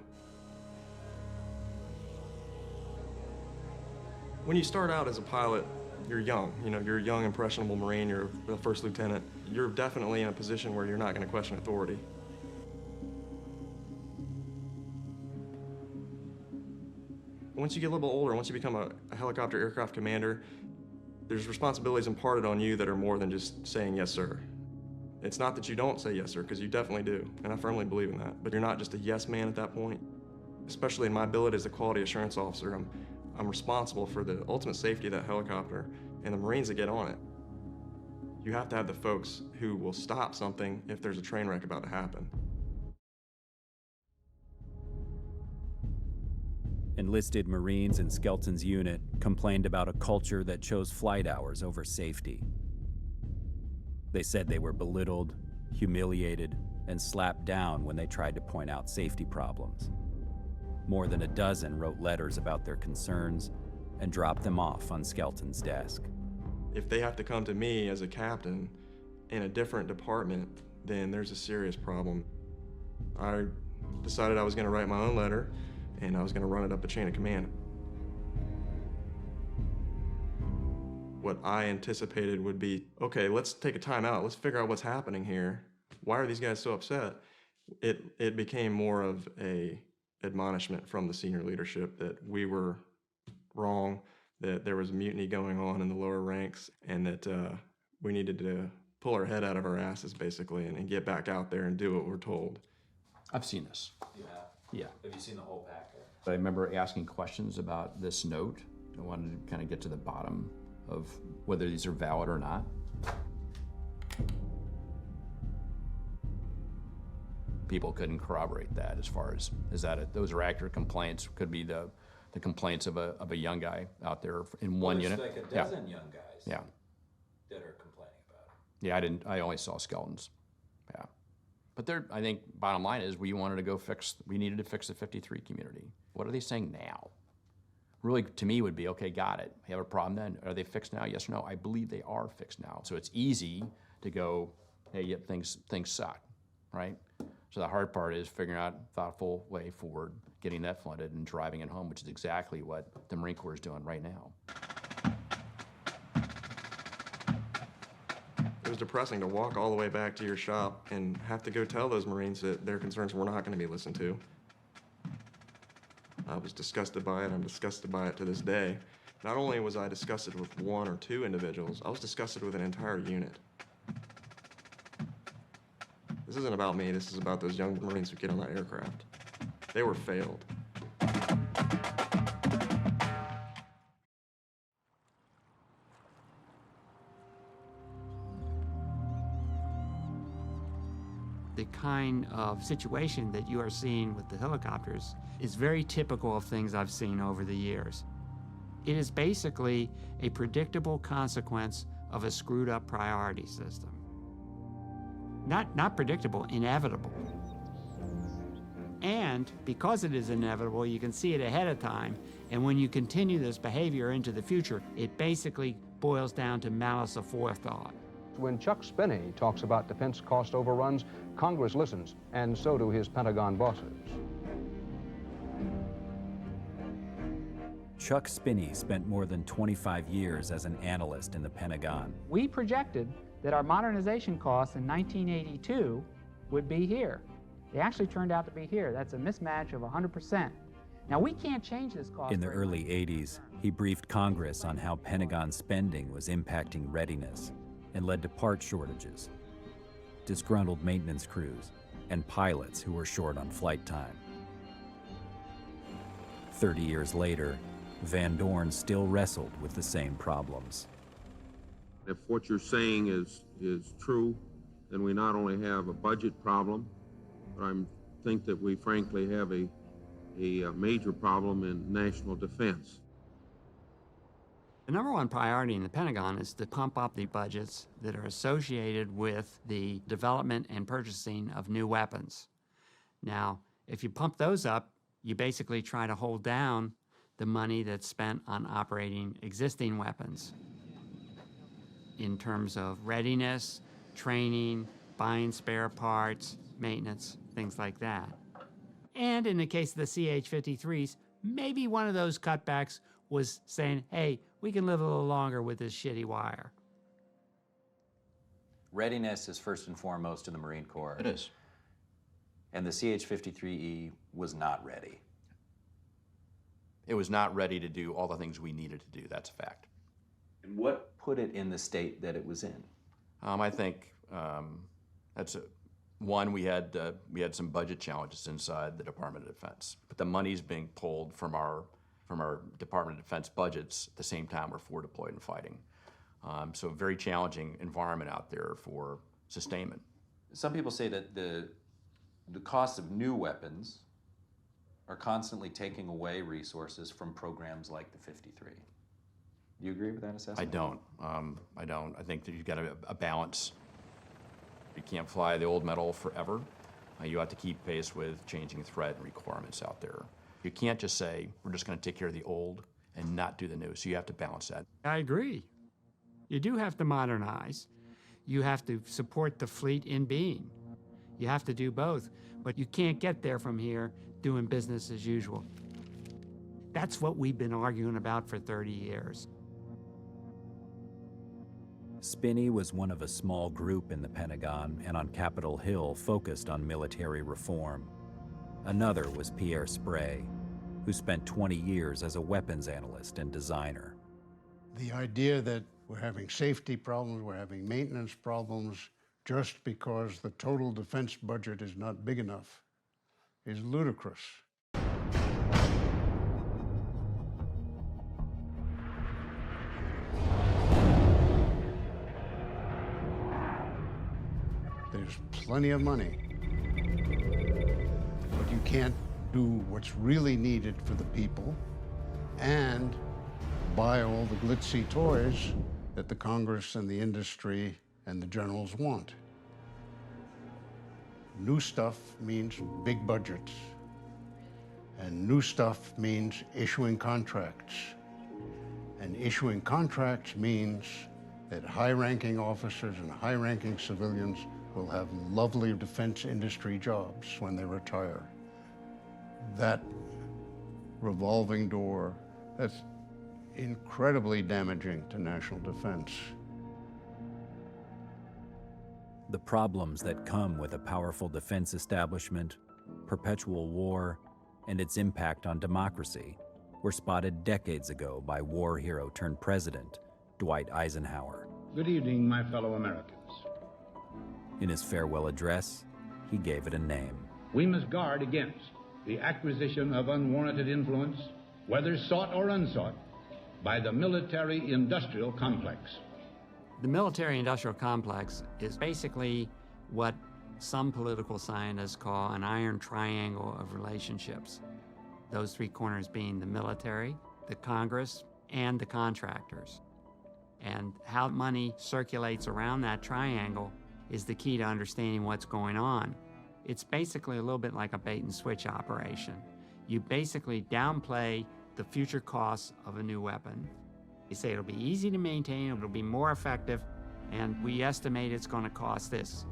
When you start out as a pilot, you're young. You're a young, impressionable Marine, you're a first lieutenant. You're definitely in a position where you're not going to question authority. Once you get a little bit older, once you become a helicopter aircraft commander, there's responsibilities imparted on you that are more than just saying yes, sir. It's not that you don't say yes, sir, because you definitely do, and I firmly believe in that. But you're not just a yes man at that point. Especially in my ability as a quality assurance officer, I'm responsible for the ultimate safety of that helicopter and the Marines that get on it. You have to have the folks who will stop something if there's a train wreck about to happen. Enlisted Marines in Skelton's unit complained about a culture that chose flight hours over safety. They said they were belittled, humiliated, and slapped down when they tried to point out safety problems. More than a dozen wrote letters about their concerns and dropped them off on Skelton's desk. If they have to come to me as a captain in a different department, then there's a serious problem. I decided I was going to write my own letter, and I was going to run it up the chain of command. What I anticipated would be, okay, let's take a time out. Let's figure out what's happening here. Why are these guys so upset? It became more of a admonishment from the senior leadership that we were wrong, that there was mutiny going on in the lower ranks, and that we needed to pull our head out of our asses, basically, and get back out there and do what we're told. I've seen this. You have? Yeah. Have you seen the whole packet? I remember asking questions about this note. I wanted to kind of get to the bottom of whether these are valid or not. People couldn't corroborate that as far as those are accurate complaints. Could be the complaints of a young guy out there in one unit. There's like a dozen young guys that are complaining about it. Yeah, I only saw skeletons. Yeah. But I think bottom line is we needed to fix the 53 community. What are they saying now? Really, to me, would be, okay, got it. We have a problem then. Are they fixed now? Yes or no? I believe they are fixed now. So it's easy to go, hey, yep, things suck, right? So the hard part is figuring out a thoughtful way forward, getting that funded and driving it home, which is exactly what the Marine Corps is doing right now. It was depressing to walk all the way back to your shop and have to go tell those Marines that their concerns were not going to be listened to. I was disgusted by it. I'm disgusted by it to this day. Not only was I disgusted with one or two individuals, I was disgusted with an entire unit. This isn't about me. This is about those young Marines who get on that aircraft. They were failed. The kind of situation that you are seeing with the helicopters is very typical of things I've seen over the years. It is basically a predictable consequence of a screwed up priority system. Not predictable, inevitable. And because it is inevitable, you can see it ahead of time, and when you continue this behavior into the future, it basically boils down to malice aforethought. When Chuck Spinney talks about defense cost overruns, Congress listens, and so do his Pentagon bosses. Chuck Spinney spent more than 25 years as an analyst in the Pentagon. We projected that our modernization costs in 1982 would be here. They actually turned out to be here. That's a mismatch of 100%. Now, we can't change this cost. In the early 80s, he briefed Congress on how Pentagon spending was impacting readiness and led to part shortages, disgruntled maintenance crews, and pilots who were short on flight time. 30 years later, Van Dorn still wrestled with the same problems. If what you're saying is true, then we not only have a budget problem, but I think that we frankly have a major problem in national defense. The number one priority in the Pentagon is to pump up the budgets that are associated with the development and purchasing of new weapons. Now, if you pump those up, you basically try to hold down the money that's spent on operating existing weapons in terms of readiness, training, buying spare parts, maintenance, things like that. And in the case of the CH-53s, maybe one of those cutbacks was saying, hey, we can live a little longer with this shitty wire. Readiness is first and foremost in the Marine Corps. It is. And the CH-53E was not ready. It was not ready to do all the things we needed to do, that's a fact. And what put it in the state that it was in? I think that's one, we had some budget challenges inside the Department of Defense, but the money's being pulled from our Department of Defense budgets at the same time we're forward deployed and fighting. So a very challenging environment out there for sustainment. Some people say that the cost of new weapons are constantly taking away resources from programs like the 53. Do you agree with that assessment? I don't. I think that you've got a balance. You can't fly the old metal forever. You have to keep pace with changing threat and requirements out there. You can't just say, we're just going to take care of the old and not do the new. So you have to balance that. I agree. You do have to modernize. You have to support the fleet in being. You have to do both, but you can't get there from here doing business as usual. That's what we've been arguing about for 30 years. Spinney was one of a small group in the Pentagon and on Capitol Hill focused on military reform. Another was Pierre Sprey, who spent 20 years as a weapons analyst and designer. The idea that we're having safety problems, we're having maintenance problems, just because the total defense budget is not big enough is ludicrous. There's plenty of money, but you can't do what's really needed for the people and buy all the glitzy toys that the Congress and the industry and the generals want. New stuff means big budgets, and new stuff means issuing contracts. And issuing contracts means that high-ranking officers and high-ranking civilians will have lovely defense industry jobs when they retire. That revolving door, that's incredibly damaging to national defense. The problems that come with a powerful defense establishment, perpetual war, and its impact on democracy were spotted decades ago by war hero turned president, Dwight Eisenhower. Good evening, my fellow Americans. In his farewell address, he gave it a name. We must guard against the acquisition of unwarranted influence, whether sought or unsought, by the military-industrial complex. The military-industrial complex is basically what some political scientists call an iron triangle of relationships. Those three corners being the military, the Congress, and the contractors. And how money circulates around that triangle is the key to understanding what's going on. It's basically a little bit like a bait and switch operation. You basically downplay the future costs of a new weapon. You say it'll be easy to maintain, it'll be more effective, and we estimate it's going to cost this.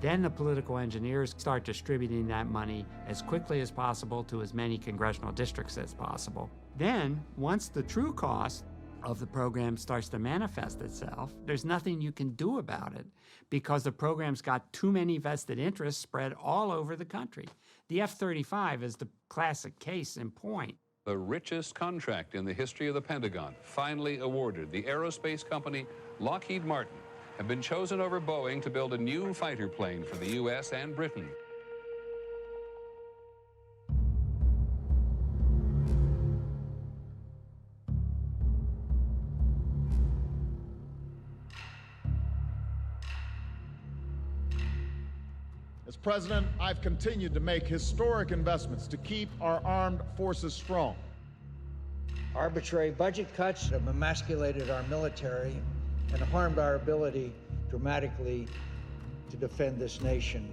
Then the political engineers start distributing that money as quickly as possible to as many congressional districts as possible. Then, once the true cost of the program starts to manifest itself, there's nothing you can do about it because the program's got too many vested interests spread all over the country. The F-35 is the classic case in point. The richest contract in the history of the Pentagon, finally awarded. The aerospace company Lockheed Martin have been chosen over Boeing to build a new fighter plane for the U.S. and Britain. As president, I've continued to make historic investments to keep our armed forces strong. Arbitrary budget cuts have emasculated our military and harmed our ability dramatically to defend this nation.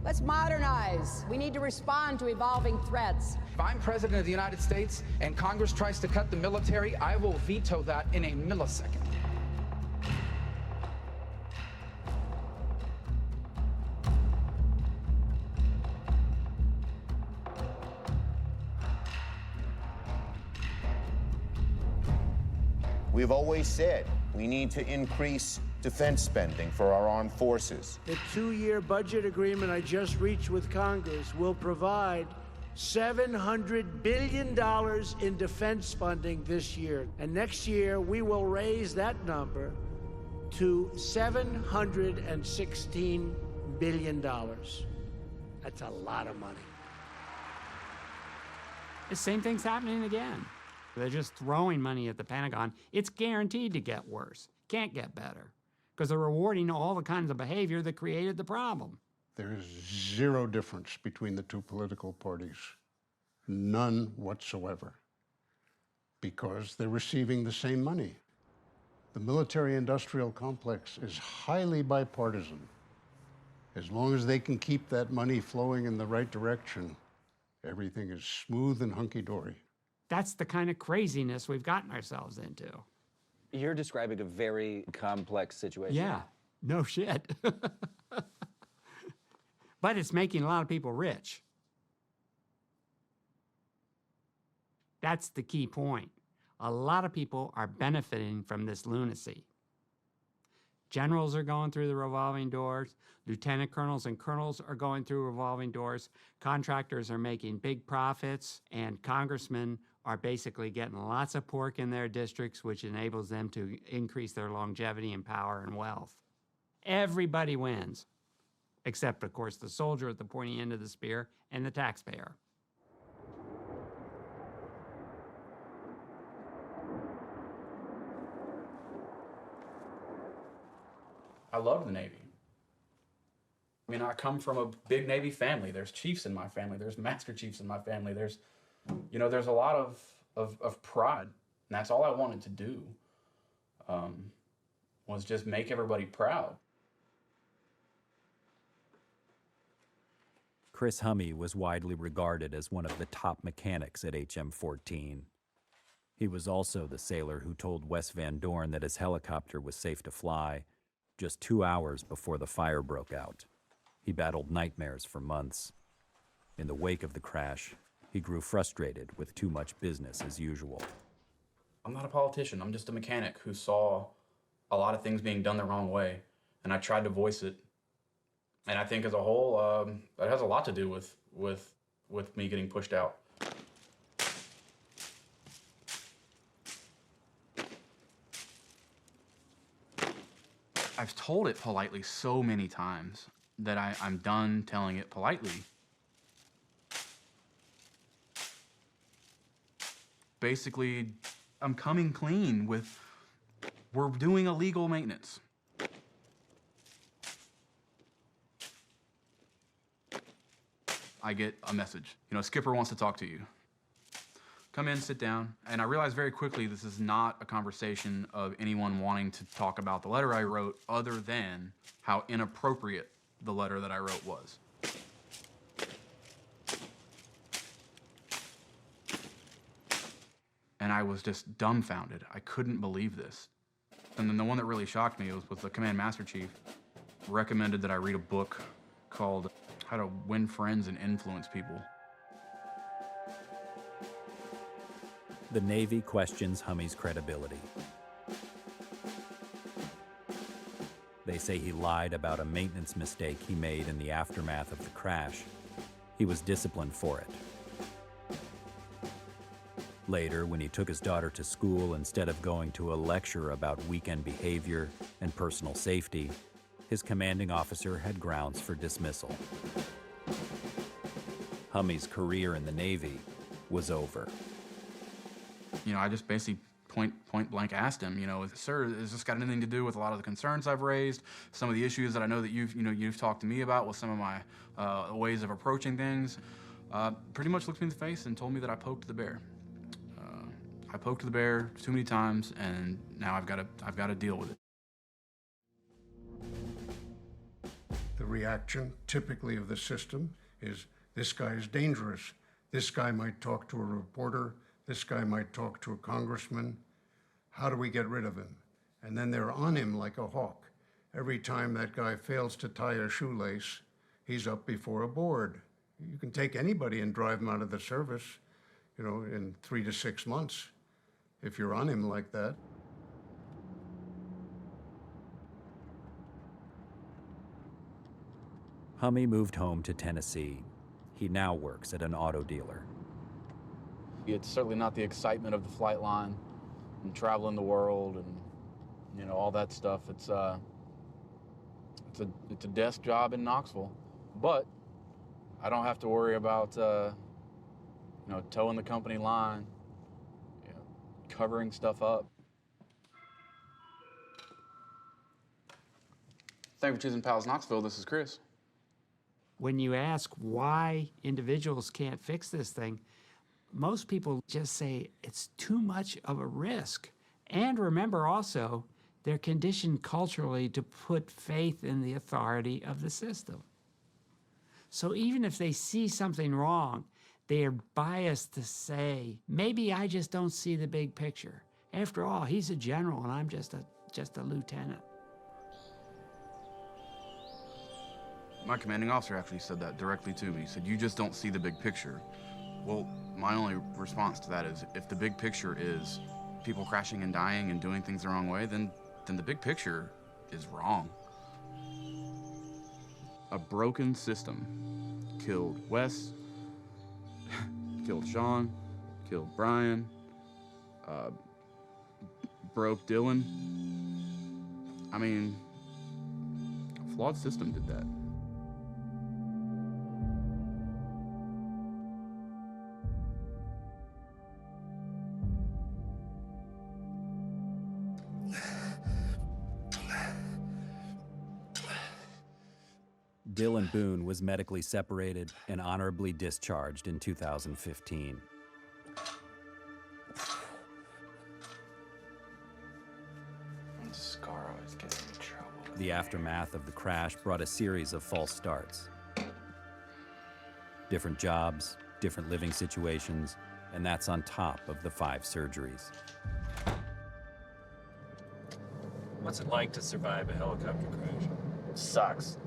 Let's modernize. We need to respond to evolving threats. If I'm president of the United States and Congress tries to cut the military, I will veto that in a millisecond. We've always said we need to increase defense spending for our armed forces. The 2-year budget agreement I just reached with Congress will provide $700 billion in defense funding this year. And next year, we will raise that number to $716 billion. That's a lot of money. The same thing's happening again. They're just throwing money at the Pentagon. It's guaranteed to get worse. Can't get better. Because they're rewarding all the kinds of behavior that created the problem. There is zero difference between the two political parties. None whatsoever. Because they're receiving the same money. The military-industrial complex is highly bipartisan. As long as they can keep that money flowing in the right direction, everything is smooth and hunky-dory. That's the kind of craziness we've gotten ourselves into. You're describing a very complex situation. Yeah, no shit. But it's making a lot of people rich. That's the key point. A lot of people are benefiting from this lunacy. Generals are going through the revolving doors. Lieutenant colonels and colonels are going through revolving doors. Contractors are making big profits, and congressmen are basically getting lots of pork in their districts, which enables them to increase their longevity and power and wealth. Everybody wins, except, of course, the soldier at the pointy end of the spear and the taxpayer. I love the Navy. I mean, I come from a big Navy family. There's chiefs in my family. There's master chiefs in my family. There's a lot of pride. And that's all I wanted to do, was just make everybody proud. Chris Hummey was widely regarded as one of the top mechanics at HM-14. He was also the sailor who told Wes Van Dorn that his helicopter was safe to fly just 2 hours before the fire broke out. He battled nightmares for months. In the wake of the crash, he grew frustrated with too much business as usual. I'm not a politician. I'm just a mechanic who saw a lot of things being done the wrong way, and I tried to voice it. And I think as a whole, that has a lot to do with me getting pushed out. I've told it politely so many times that I'm done telling it politely. Basically, I'm coming clean with, we're doing illegal maintenance. I get a message. Skipper wants to talk to you. come in, sit down. And I realized very quickly this is not a conversation of anyone wanting to talk about the letter I wrote other than how inappropriate the letter that I wrote was. And I was just dumbfounded. I couldn't believe this. And then the one that really shocked me was the Command Master Chief recommended that I read a book called How to Win Friends and Influence People. The Navy questions Hummy's credibility. They say he lied about a maintenance mistake he made in the aftermath of the crash. He was disciplined for it. Later, when he took his daughter to school instead of going to a lecture about weekend behavior and personal safety, his commanding officer had grounds for dismissal. Hummy's career in the Navy was over. You know, I just basically point blank asked him, you know, sir, has this got anything to do with a lot of the concerns I've raised, some of the issues that I know that you've talked to me about with some of my ways of approaching things? Pretty much looked me in the face and told me that I poked the bear. I poked the bear too many times, and now I've got to deal with it. The reaction, typically of the system, is this guy is dangerous. This guy might talk to a reporter. This guy might talk to a congressman. How do we get rid of him? And then they're on him like a hawk. Every time that guy fails to tie a shoelace, he's up before a board. You can take anybody and drive him out of the service, you know, in 3 to 6 months, if you're on him like that. Hummy moved home to Tennessee. He now works at an auto dealer. It's certainly not the excitement of the flight line and traveling the world and, you know, all that stuff. It's a desk job in Knoxville, but I don't have to worry about you know, towing the company line, you know, covering stuff up. Thank you for choosing Pals Knoxville. This is Chris. When you ask why individuals can't fix this thing, most people just say it's too much of a risk. And remember also, they're conditioned culturally to put faith in the authority of the system. So even if they see something wrong, they are biased to say, maybe I just don't see the big picture. After all, he's a general and I'm just a lieutenant. My commanding officer actually said that directly to me. He said, you just don't see the big picture. Well, my only response to that is, if the big picture is people crashing and dying and doing things the wrong way, then the big picture is wrong. A broken system killed Wes, killed Sean, killed Brian, broke Dylan. I mean, a flawed system did that. Dylan Boone was medically separated and honorably discharged in 2015. Scar always gets in trouble. The aftermath of the crash brought a series of false starts. Different jobs, different living situations, and that's on top of the 5 surgeries. What's it like to survive a helicopter crash? Sucks.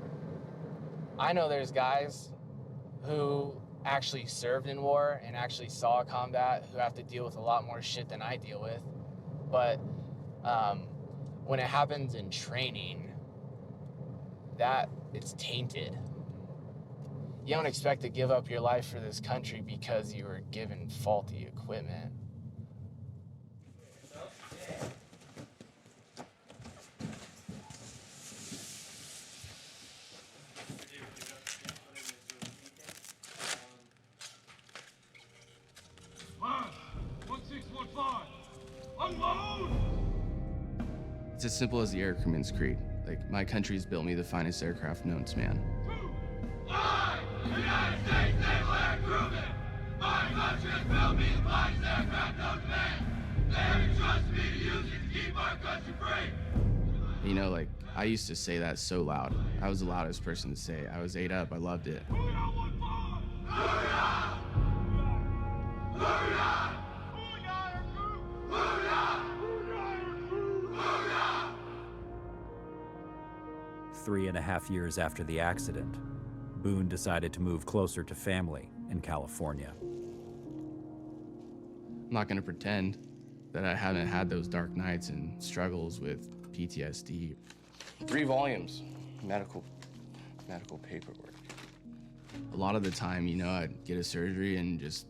I know there's guys who actually served in war and actually saw combat who have to deal with a lot more shit than I deal with. But when it happens in training, it's tainted. You don't expect to give up your life for this country because you were given faulty equipment. It's as simple as the Air Crewman's Creed. Like, my country's built me the finest aircraft known to man. I, the United States Naval Air Crewman, my country has built me the finest aircraft You know, like, I used to say that so loud. I was the loudest person to say it. I was 8 up, I loved it. 3.5 years after the accident, Boone decided to move closer to family in California. I'm not gonna pretend that I haven't had those dark nights and struggles with PTSD. 3 volumes, medical paperwork. A lot of the time, you know, I'd get a surgery and just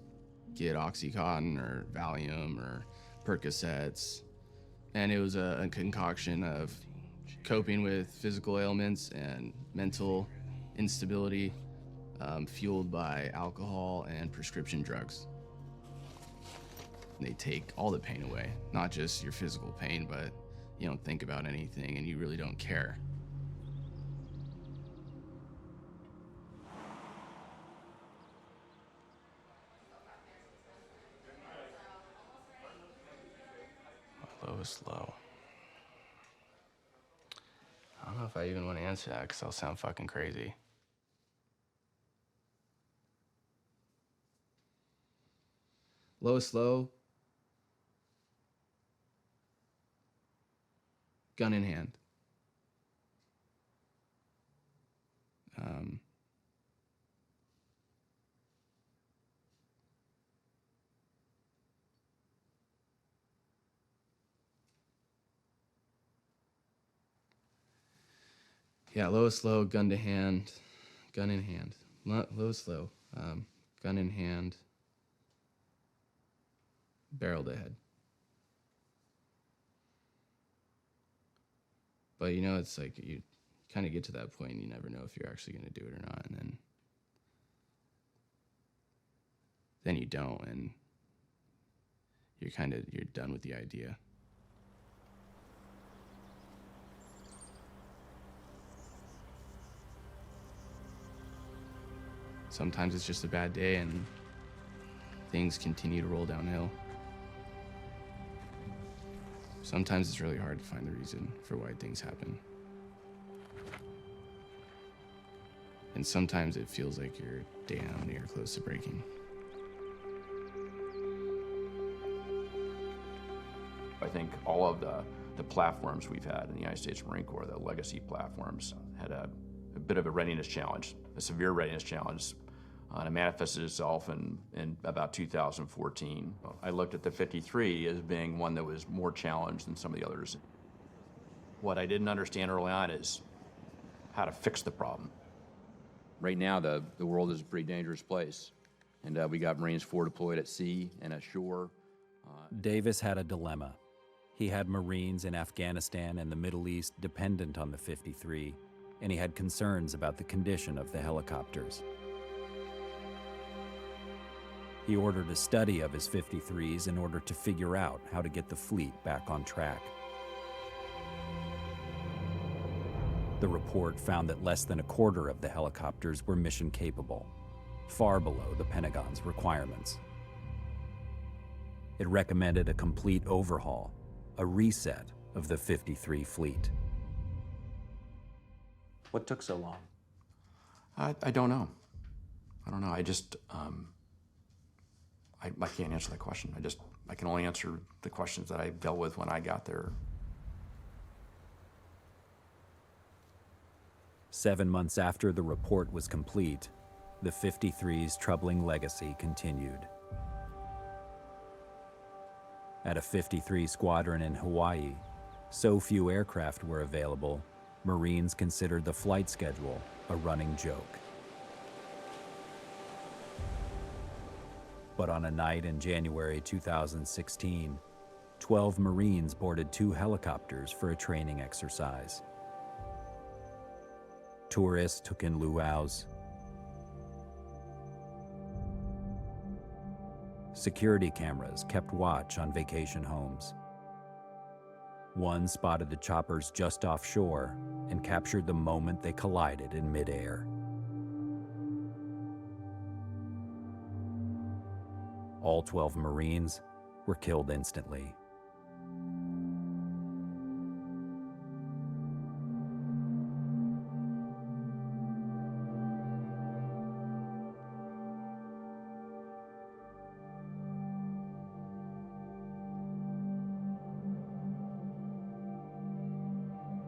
get Oxycontin or Valium or Percocets. And it was a concoction of coping with physical ailments and mental instability, fueled by alcohol and prescription drugs. They take all the pain away, not just your physical pain, but you don't think about anything and you really don't care. My lowest low. I don't know if I even want to answer that because I'll sound fucking crazy. Lowest low. Gun in hand. Yeah, lowest low, gun to hand, gun in hand. Lowest low, gun in hand, barrel to head. But you know, it's like you kind of get to that point and you never know if you're actually going to do it or not. And then you don't, and you're done with the idea. Sometimes it's just a bad day and things continue to roll downhill. Sometimes it's really hard to find the reason for why things happen. And sometimes it feels like you're damn near close to breaking. I think all of the platforms we've had in the United States Marine Corps, the legacy platforms, had a bit of a readiness challenge, a severe readiness challenge. And it manifested itself in about 2014. I looked at the 53 as being one that was more challenged than some of the others. What I didn't understand early on is how to fix the problem. Right now, the world is a pretty dangerous place. And we got Marines forward deployed at sea and ashore. Davis had a dilemma. He had Marines in Afghanistan and the Middle East dependent on the 53, and he had concerns about the condition of the helicopters. He ordered a study of his 53s in order to figure out how to get the fleet back on track. The report found that less than a quarter of the helicopters were mission capable, far below the Pentagon's requirements. It recommended a complete overhaul, a reset of the 53 fleet. What took so long? I don't know. I just, I can't answer that question. I can only answer the questions that I dealt with when I got there. 7 months after the report was complete, the 53's troubling legacy continued. At a 53 squadron in Hawaii, so few aircraft were available, Marines considered the flight schedule a running joke. But on a night in January 2016, 12 Marines boarded 2 helicopters for a training exercise. Tourists took in luau's. Security cameras kept watch on vacation homes. One spotted the choppers just offshore and captured the moment they collided in midair. All 12 Marines were killed instantly.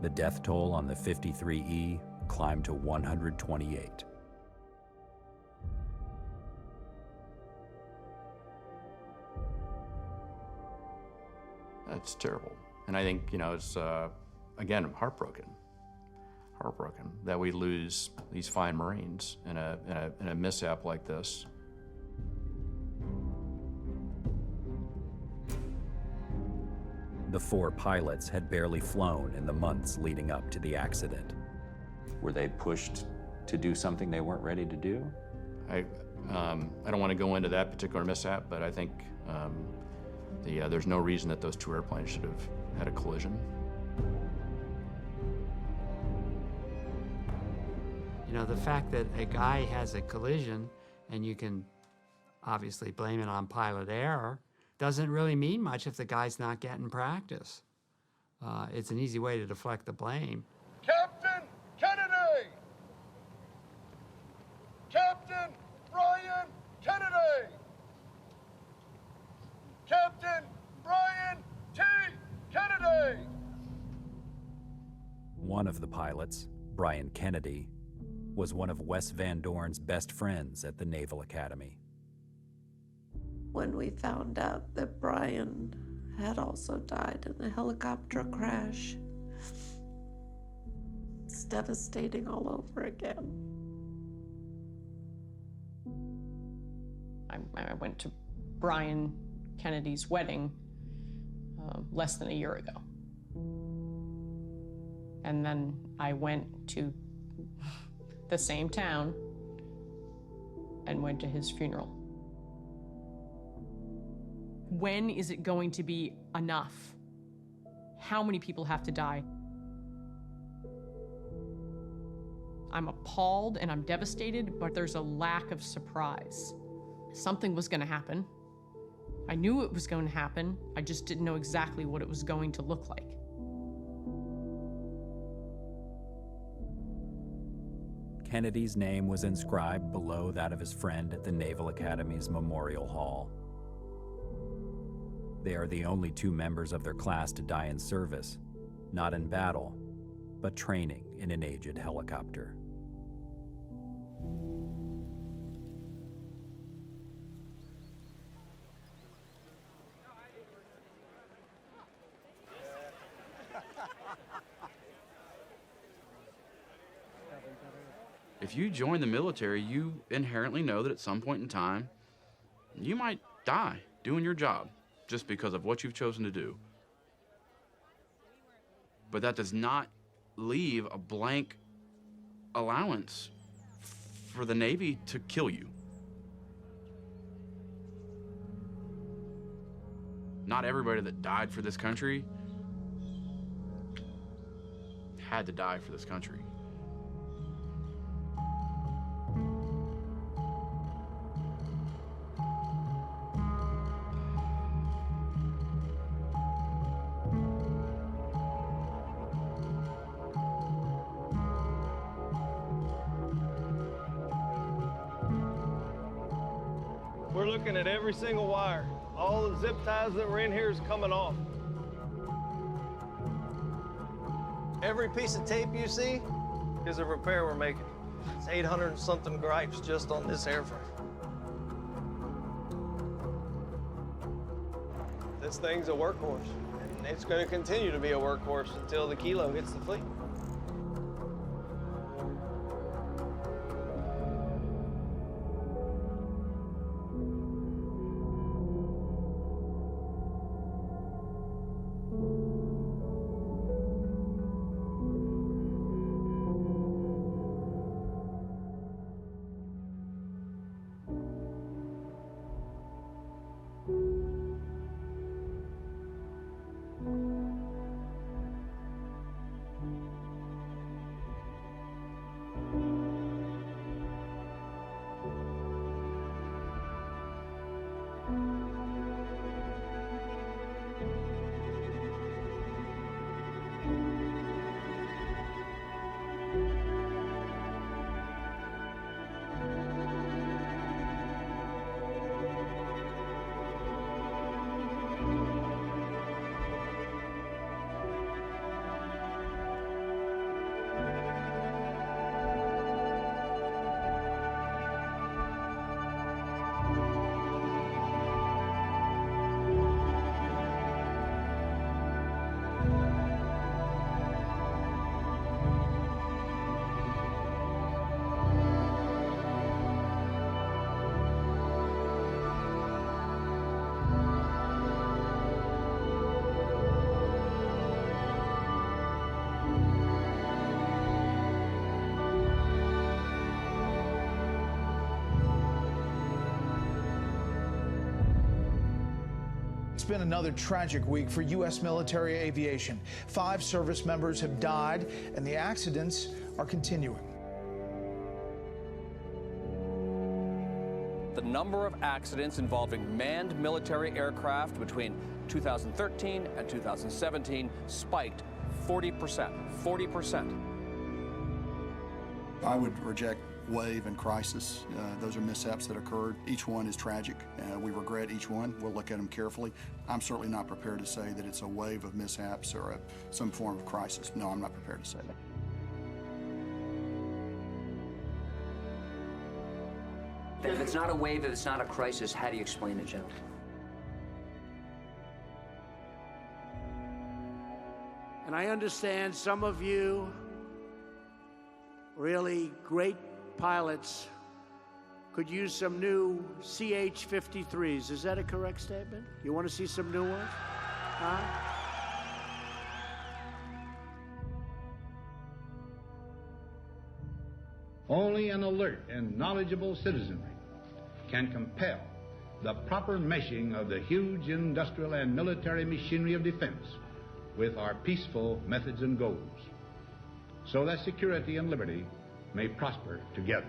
The death toll on the 53E climbed to 128. That's terrible. And I think, it's, again, heartbroken that we lose these fine Marines in a mishap like this. The 4 pilots had barely flown in the months leading up to the accident. Were they pushed to do something they weren't ready to do? I don't want to go into that particular mishap, but I think there's no reason that those 2 airplanes should have had a collision. The fact that a guy has a collision and you can obviously blame it on pilot error doesn't really mean much if the guy's not getting practice. It's an easy way to deflect the blame. Captain Kennedy! Captain Brian Kennedy! Captain Brian T. Kennedy! One of the pilots, Brian Kennedy, was one of Wes Van Dorn's best friends at the Naval Academy. When we found out that Brian had also died in a helicopter crash, it's devastating all over again. I went to Brian Kennedy's wedding less than a year ago. And then I went to the same town and went to his funeral. When is it going to be enough? How many people have to die? I'm appalled and I'm devastated, but there's a lack of surprise. Something was going to happen. I knew it was going to happen. I just didn't know exactly what it was going to look like. Kennedy's name was inscribed below that of his friend at the Naval Academy's Memorial Hall. They are the only 2 members of their class to die in service, not in battle, but training in an aged helicopter. If you join the military, you inherently know that at some point in time, you might die doing your job just because of what you've chosen to do. But that does not leave a blank allowance for the Navy to kill you. Not everybody that died for this country had to die for this country. We're looking at every single wire. All the zip ties that were in here is coming off. Every piece of tape you see is a repair we're making. It's 800 and something gripes just on this airframe. This thing's a workhorse, and it's going to continue to be a workhorse until the kilo hits the fleet. been another tragic week for U.S. military aviation. 5 service members have died, and the accidents are continuing. The number of accidents involving manned military aircraft between 2013 and 2017 spiked 40%. 40%. I would reject wave and crisis. Those are mishaps that occurred. Each one is tragic. We regret each one. We'll look at them carefully. I'm certainly not prepared to say that it's a wave of mishaps or some form of crisis. No, I'm not prepared to say that. If it's not a wave, if it's not a crisis, how do you explain it, General? And I understand some of you, really great pilots, could use some new CH-53s. Is that a correct statement? You want to see some new ones? Huh? Only an alert and knowledgeable citizenry can compel the proper meshing of the huge industrial and military machinery of defense with our peaceful methods and goals, so that security and liberty may prosper together.